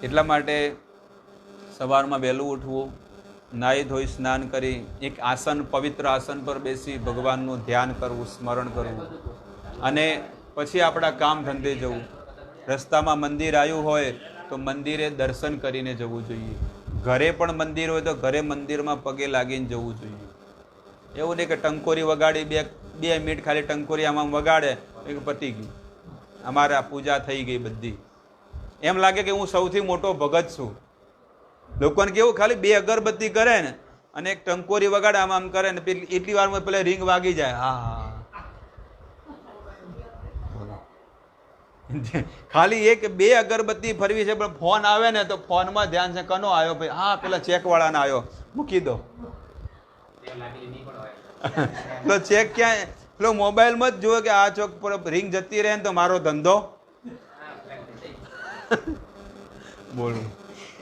એટલા માટે સવારમાં વહેલું ઉઠવું, નાહી ધોઈ સ્નાન કરી એક આસન, પવિત્ર આસન પર બેસી ભગવાનનું ધ્યાન કરવું, સ્મરણ કરવું, અને પછી આપણા કામ ધંધે જવું. રસ્તામાં મંદિર આવ્યું હોય તો મંદિરે દર્શન કરીને જવું જોઈએ. ઘરે પણ મંદિર હોય તો ઘરે મંદિરમાં પગે લાગીને જવું જોઈએ. એવું નહીં કે ટંકોરી વગાડી 2 મિનિટ ખાલી ટંકોરી આમાં વગાડે એ પતી ગયું, અમારે આ પૂજા થઈ ગઈ બધી. એમ લાગે કે હું સૌથી મોટો ભગત છું. લોકોને કેવું ખાલી 2 અગરબત્તી કરે ને અને એક ટંકોરી વગાડે આમ આમ કરે ને એટલી વારમાં પેલા રિંગ વાગી જાય. હા ખાલી 1-2 અગરબત્તી ફરવી છે, પણ ફોન આવે ને તો ફોનમાં ધ્યાન છે, કનો આવ્યો ભાઈ? હા, પેલા ચેક વાળાને આવ્યો, મૂકી દો. તો ચેક ક્યાં? પેલો મોબાઈલમાં જ જુઓ કે આ ચોક પર રિંગ જતી રહે ને તો મારો ધંધો બોલું.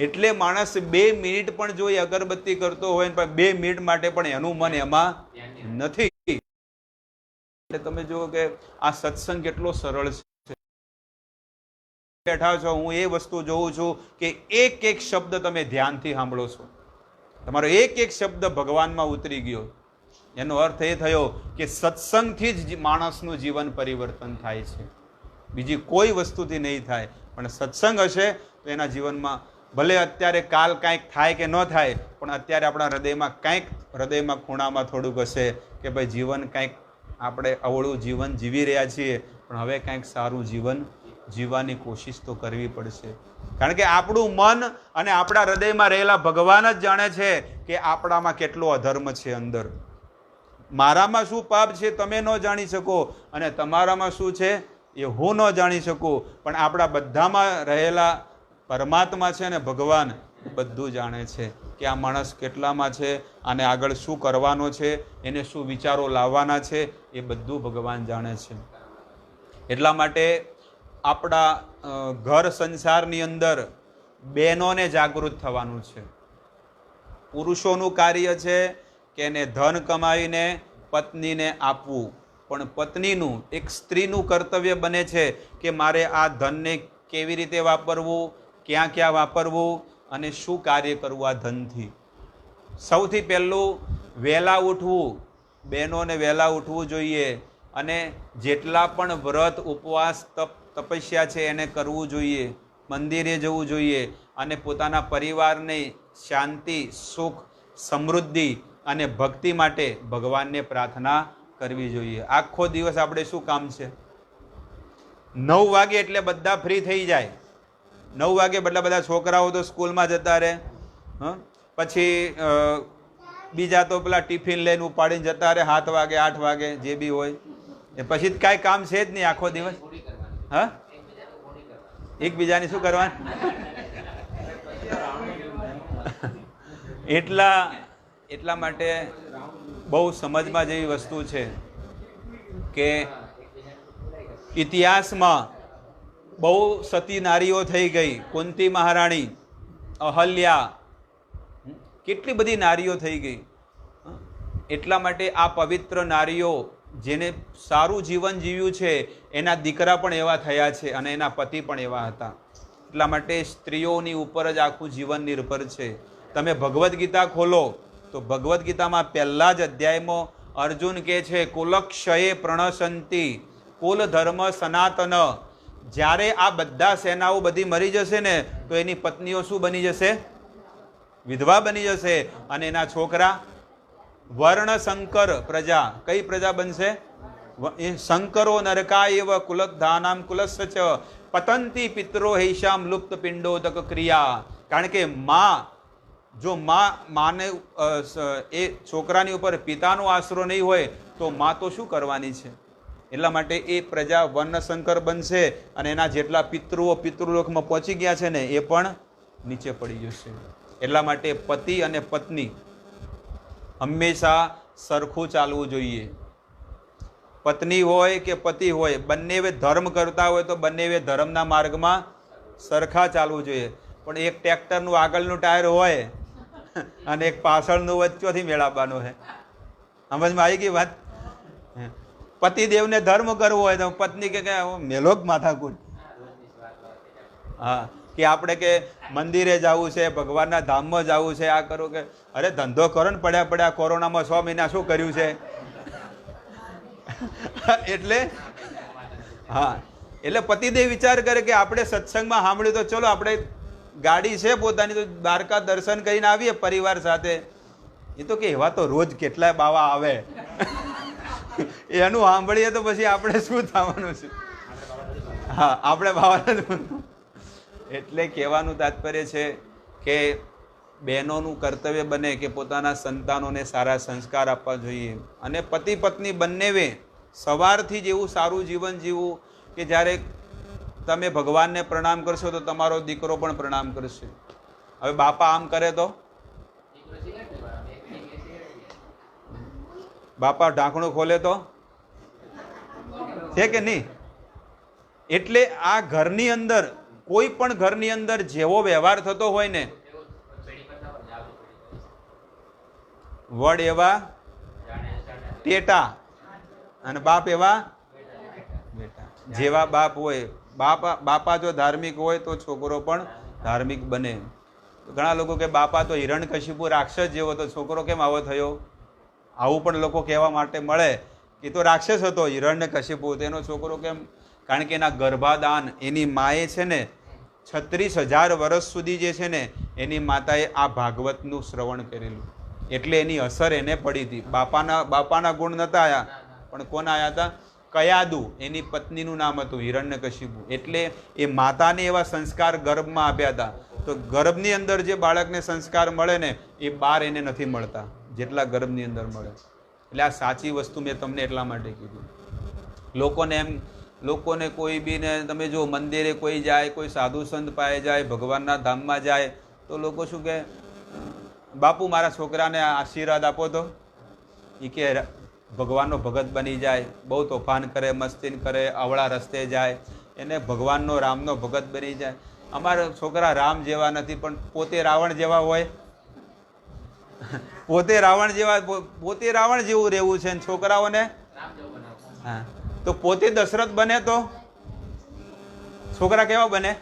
એટલે માણસ 2 મિનિટ પણ જો એ અગરબત્તી કરતો હોય ને પણ 2 મિનિટ માટે પણ એનું મન એમાં નથી. એટલે તમે જુઓ કે આ સત્સંગ કેટલો સરળ છે. બેઠા છો, હું એ વસ્તુ જોઉં છું કે એક શબ્દ તમે ધ્યાનથી સાંભળો છો. તમારો એક શબ્દ ભગવાનમાં ઉતરી ગયો. એનો અર્થ એ થયો કે સત્સંગથી જ માણસનું જીવન પરિવર્તન થાય છે, બીજી કોઈ વસ્તુથી નહીં થાય. પણ સત્સંગ હશે તો એના જીવનમાં ભલે અત્યારે કાલ કાંઈક થાય કે ન થાય, પણ અત્યારે આપણા હૃદયમાં ખૂણામાં થોડુંક હશે કે ભાઈ જીવન કાંઈક આપણે અવળું જીવન જીવી રહ્યા છીએ, પણ હવે કાંઈક સારું જીવન જીવવાની કોશિશ તો કરવી પડશે. કારણ કે આપણું મન અને આપણા હૃદયમાં રહેલા ભગવાન જ જાણે છે કે આપણામાં કેટલો અધર્મ છે અંદર. મારામાં શું પાપ છે તમે ન જાણી શકો, અને તમારામાં શું છે એ હું ન જાણી શકું, પણ આપણા બધામાં રહેલા પરમાત્મા છે ને ભગવાન બધું જાણે છે કે આ માણસ કેટલામાં છે, આને આગળ શું કરવાનો છે, એને શું વિચારો લાવવાના છે, એ બધું ભગવાન જાણે છે. એટલા માટે આપણા ઘર સંસારની અંદર બહેનોને જાગૃત થવાનું છે. પુરુષોનું કાર્ય છે કે એને ધન કમાવીને પત્નીને આપવું, પણ પત્નીનું, એક સ્ત્રીનું કર્તવ્ય બને છે કે મારે આ ધનને કેવી રીતે વાપરવું, ક્યાં ક્યાં વાપરવું અને શું કાર્ય કરવું આ ધનથી. સૌથી પહેલું વહેલા ઉઠવું, બહેનોને વહેલા ઉઠવું જોઈએ, અને જેટલા પણ વ્રત, ઉપવાસ, તપસ્યા છે એને કરવું જોઈએ, મંદિરે જવું જોઈએ, અને પોતાના પરિવારને શાંતિ, સુખ, સમૃદ્ધિ અને ભક્તિ માટે ભગવાનને પ્રાર્થના કરવી જોઈએ. આખો દિવસ આપણે શું કામ છે? 9 વાગે એટલે બધા ફ્રી થઈ જાય. 9 વાગે બધા છોકરાઓ તો સ્કૂલમાં જતા રહે, પછી બીજા તો પેલા ટિફિન લઈને ઉપાડીને જતા રહે 7 વાગે 8 વાગે જે બી હોય, પછી કાંઈ કામ છે જ નહીં આખો દિવસ. હા, એકબીજાની શું કરવાનું? એટલા માટે બહુ સમજમાં જેવી વસ્તુ છે કે ઇતિહાસમાં બહુ સતી નારીઓ થઈ ગઈ. કુંતી મહારાણી, અહલ્યા, કેટલી બધી નારીઓ થઈ ગઈ. એટલા માટે આ પવિત્ર નારીઓ જેને સારું જીવન જીવ્યું છે એના દીકરા પણ એવા થયા છે અને એના પતિ પણ એવા હતા. એટલા માટે સ્ત્રીઓની ઉપર જ આખું જીવન નિર્ભર છે. તમે ભગવદ્ ગીતા ખોલો તો ભગવદ્ ગીતામાં પહેલા જ અધ્યાયમાં અર્જુન કહે છે કુલક્ષયે પ્રણશંતિ કુલ ધર્મ સનાતન. જ્યારે આ બધા સેનાઓ બધી મરી જશે ને તો એની પત્નીઓ શું બની જશે? વિધવા બની જશે. અને એના છોકરા વર્ણ સંકર પ્રજા. કઈ પ્રજા બનશે? શંકરો નરકાય એવ કુલધાનામ કુલસ્ચ પતંતી પિતરો હૈશામ લુપ્ત પિંડોદક ક્રિયા. કારણ કે જો માને એ છોકરાની ઉપર પિતાનો આશરો નહીં હોય તો માં તો શું કરવાની છે? એટલા માટે એ પ્રજા વર્ણશંકર બનશે અને એના જેટલા પિતૃઓ પિતૃલોકમાં પહોંચી ગયા છે ને એ પણ નીચે પડી જશે. એટલા માટે પતિ અને પત્ની હંમેશા સરખું ચાલવું જોઈએ. પત્ની હોય કે પતિ હોય બંને ધર્મ કરતા હોય તો બંને ધર્મના માર્ગમાં સરખા ચાલવું જોઈએ. પણ એક ટ્રેક્ટરનું આગળનું ટાયર હોય અને એક પાછળનું વચ્ચોથી મેળવવાનું છે. સમજમાં આવી ગઈ વાત? પતિદેવને ધર્મ કરવો હોય તો પત્ની કે મેલો જ માથાકૂટ. હા, કે આપણે કે મંદિરે જવું છે, ભગવાનના ધામમાં જવું છે, આ કરો કે અરે ધંધો કરો ને પડ્યા કોરોનામાં 6 મહિના શું કર્યું છે? એટલે પતિદેવ વિચાર કરે કે આપણે સત્સંગમાં સાંભળ્યું તો ચલો આપણે ગાડી છે પોતાની તો દ્વારકા દર્શન કરીને આવીએ પરિવાર સાથે. એ તો કે એવા તો રોજ કેટલાય બાવા આવે એનું સાંભળીએ તો પછી આપણે શું થવાનું છે? હા, આપણે બાવા. એટલે કહેવાનું તાત્પર્ય છે કે બહેનોનું કર્તવ્ય બને કે પોતાના સંતાનોને સારા સંસ્કાર આપવા જોઈએ. અને પતિ પત્ની બંનેવે સવારથી જ એવું સારું જીવન જીવવું કે જ્યારે તમે ભગવાનને પ્રણામ કરશો તો તમારો દીકરો પણ પ્રણામ કરશે. હવે બાપા આમ કરે તો બાપા ઢાંકણું ખોલે તો છે કે નહીં? એટલે આ ઘરની અંદર કોઈ પણ ઘરની અંદર જેવો વ્યવહાર થતો હોય ને વડ એવા ટેટા અને બાપ એવા બેટા. જેવા બાપ હોય બાપા જો ધાર્મિક હોય તો છોકરો પણ ધાર્મિક બને. ઘણા લોકો કે બાપા તો હિરણ્યકશિપુ રાક્ષસ જેવો, તો છોકરો કેમ આવો થયો? આવું પણ લોકો કહેવા માટે મળે કે તો રાક્ષસ હતો હિરણ્યકશિપુ, તેનો છોકરો કેમ? કારણ કે એના ગર્ભાદાન એની માએ છે ને 36,000 વર્ષ સુધી જે છે ને એની માતાએ આ ભાગવતનું શ્રવણ કરેલું. એટલે એની અસર એને પડી હતી. બાપાના ગુણ નતા આયા, પણ કોના આયા હતા? કયાદુ, એની પત્નીનું નામ હતું હિરણ્યકશિપુ. એટલે એ માતાને એવા સંસ્કાર ગર્ભમાં આપ્યા હતા. તો ગર્ભની અંદર જે બાળકને સંસ્કાર મળે ને એ બહાર એને નથી મળતા જેટલા ગર્ભની અંદર મળે. એટલે આ સાચી વસ્તુ મેં તમને એટલા માટે કીધું. લોકોને કોઈ બીને તમે જો મંદિરે કોઈ જાય, કોઈ સાધુ સંત પાસે જાય, ભગવાનના ધામમાં જાય તો લોકો શું કહે? બાપુ મારા છોકરાને આશીર્વાદ આપો તો. એ કે ભગવાનનો ભગત બની જાય, બહુ તોફાન કરે, મસ્તી કરે, અવળા રસ્તે જાય, એને ભગવાનનો રામનો ભગત બની જાય. અમારા છોકરા રામ જેવા નથી પણ પોતે રાવણ જેવા હોય. પોતે રાવણ જેવું રહેવું છે ને છોકરાઓને. હા, તો પોતે દશરથ બને તો છોકરા કેવા બને?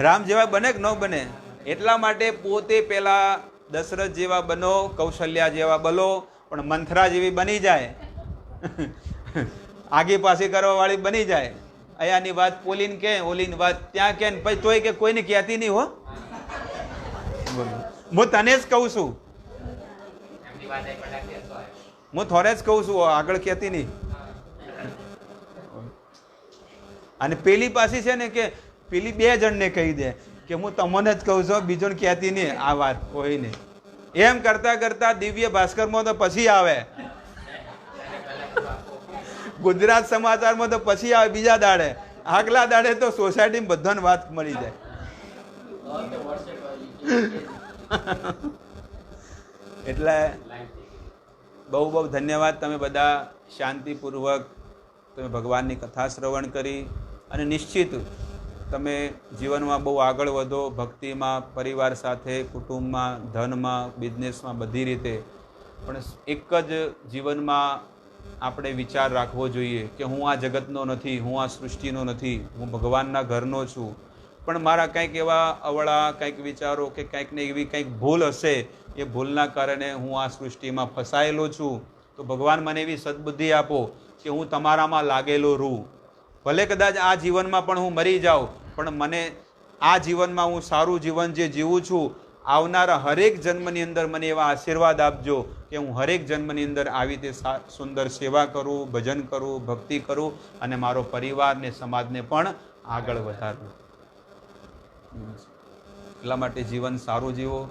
રામ જેવા બને કે ન બને? એટલા માટે પોતે પેલા દશરથ જેવા બનો, કૌશલ્યા જેવા બનો, પણ મંથરા જેવી બની જાય, આગી પાછી કરવા વાળી બની જાય. અહીંયાની વાત પોલીને કે, ઓલીની વાત ત્યાં કે, પછી તોય કે કોઈને કહેતી નહીં હો. હું તને જ કહું છું, હું થોડે જ કહું છું, આગળ કહેતી નહીં. અને પેલી પાછી છે ને કે પેલી 2 જણને કહી દે કે હું તમને જ કહું છું, બીજોને કહેતી નહીં આ વાત કોઈને. એમ કરતા કરતા દિવ્ય ભાસ્કરમાં તો પછી આવે, ગુજરાત સમાચારમાં તો પછી આવે બીજા દાડે, આગલા દાડે તો સોસાયટીમાં બધાને વાત મળી જાય. એટલે બહુ ધન્યવાદ. તમે બધા શાંતિપૂર્વક તમે ભગવાનની કથા શ્રવણ કરી અને નિશ્ચિત તમે જીવનમાં બહુ આગળ વધો, ભક્તિમાં, પરિવાર સાથે, કુટુંબમાં, ધનમાં, બિઝનેસમાં, બધી રીતે. પણ એક જ જીવનમાં આપણે વિચાર રાખવો જોઈએ કે હું આ જગતનો નથી, હું આ સૃષ્ટિનો નથી, હું ભગવાનના ઘરનો છું. પણ મારા કંઈક એવા અવળા કંઈક વિચારો કે કંઈક ને એવી કંઈક ભૂલ હશે, એ ભૂલના કારણે હું આ સૃષ્ટિમાં ફસાયેલો છું. તો ભગવાન મને એવી સદબુદ્ધિ આપો કે હું તમારામાં લાગેલો રહું. ભલે કદાચ આ જીવનમાં પણ હું મરી જાઉં, પણ મને આ જીવનમાં હું સારું જીવન જે જીવું છું, આવનારા હરેક જન્મની અંદર મને એવા આશીર્વાદ આપજો કે હું હરેક જન્મની અંદર આવી રીતે સુંદર સેવા કરું, ભજન કરું, ભક્તિ કરું અને મારો પરિવાર ને સમાજને પણ આગળ વધારું. એટલા માટે જીવન સારું જીવો.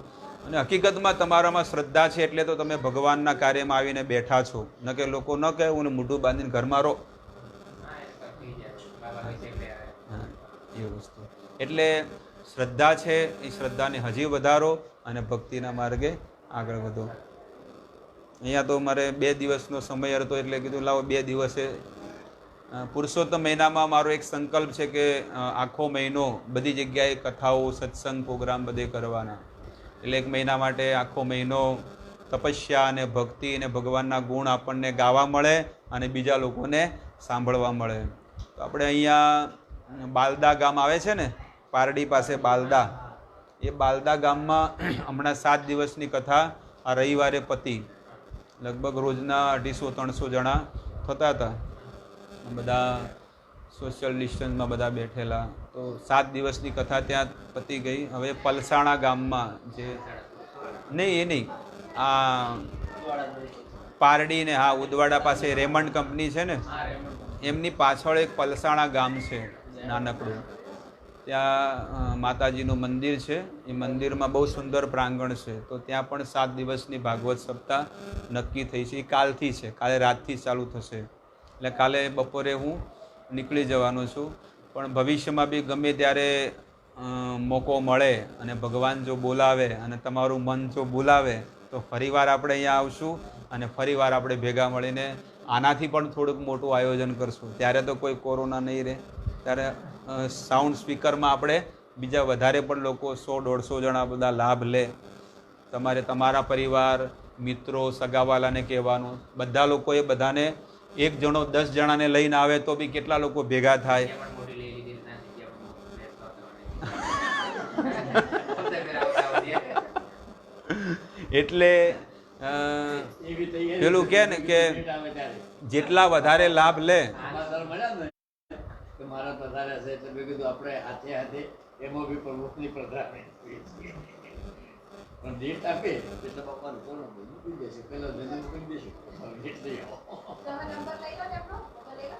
અને હકીકતમાં તમારામાં શ્રદ્ધા છે એટલે તો તમે ભગવાનના કાર્યમાં આવીને બેઠા છો. ન કે લોકો ન કહે હું મોઢું બાંધીને ઘરમાં રહો. એ વસ્તુ એટલે શ્રદ્ધા છે, એ શ્રદ્ધાને હજી વધારો અને ભક્તિના માર્ગે આગળ વધો. અહીંયા તો મારે 2 દિવસનો સમય હતો એટલે કીધું લાવો 2 દિવસે પુરુષોત્તમ મહિનામાં મારો એક સંકલ્પ છે કે આખો મહિનો બધી જગ્યાએ કથાઓ, સત્સંગ, પ્રોગ્રામ બધે કરવાના. એટલે 1 મહિના માટે આખો મહિનો તપસ્યા અને ભક્તિ અને ભગવાનના ગુણ આપણને ગાવા મળે અને બીજા લોકોને સાંભળવા મળે. તો આપણે અહીંયા બાલદા ગામ આવે છે ને, પારડી પાસે બાલદા, એ બાલદા ગામમાં હમણાં 7 દિવસની કથા આ રવિવારે પતી. લગભગ રોજના 250-300 જણા થતા હતા. બધા સોશિયલ ડિસ્ટન્સમાં બધા બેઠેલા. તો 7 દિવસની કથા ત્યાં પતી ગઈ. હવે પલસાણા ગામમાં જે નહીં એ નહીં આ પારડી ને હા ઉદવાડા પાસે રેમંડ કંપની છે ને, એમની પાછળ એક પલસાણા ગામ છે નાનકડું. ત્યાં માતાજીનું મંદિર છે. એ મંદિરમાં બહુ સુંદર પ્રાંગણ છે. તો ત્યાં પણ 7 દિવસની ભાગવત સપ્તાહ નક્કી થઈ છે. એ કાલથી છે, કાલે રાતથી ચાલુ થશે. એટલે કાલે બપોરે હું નીકળી જવાનો છું. પણ ભવિષ્યમાં બી ગમે ત્યારે મોકો મળે અને ભગવાન જો બોલાવે અને તમારું મન જો બોલાવે તો ફરીવાર આપણે અહીંયા આવશું અને ફરીવાર આપણે ભેગા મળીને આનાથી પણ થોડુંક મોટું આયોજન કરશું. ત્યારે તો કોઈ કોરોના નહીં રહે. ત્યારે સાઉન્ડ સ્પીકરમાં આપણે બીજા વધારે પણ લોકો 100-150 જણા બધા લાભ લે. તમારે તમારા પરિવાર, મિત્રો, સગાવાલાને કહેવાનું. બધા લોકોએ બધાને 1 જણો 10 જણાને લઈને આવે તો બી કેટલા લોકો ભેગા થાય. એટલે પેલું કે ને કે જેટલા વધારે લાભ લે મારા પ્રધાન હશે એટલે મેં કીધું આપણે હાથે હાથે એમાં બી પ્રમુખની પ્રધાન પણ ડેટ આપે એટલે બાપાનું કોણ મૂકી દેશે પેલો નદી મૂકી દેશું ડેટ લઈ આવો. નંબર લઈ લો.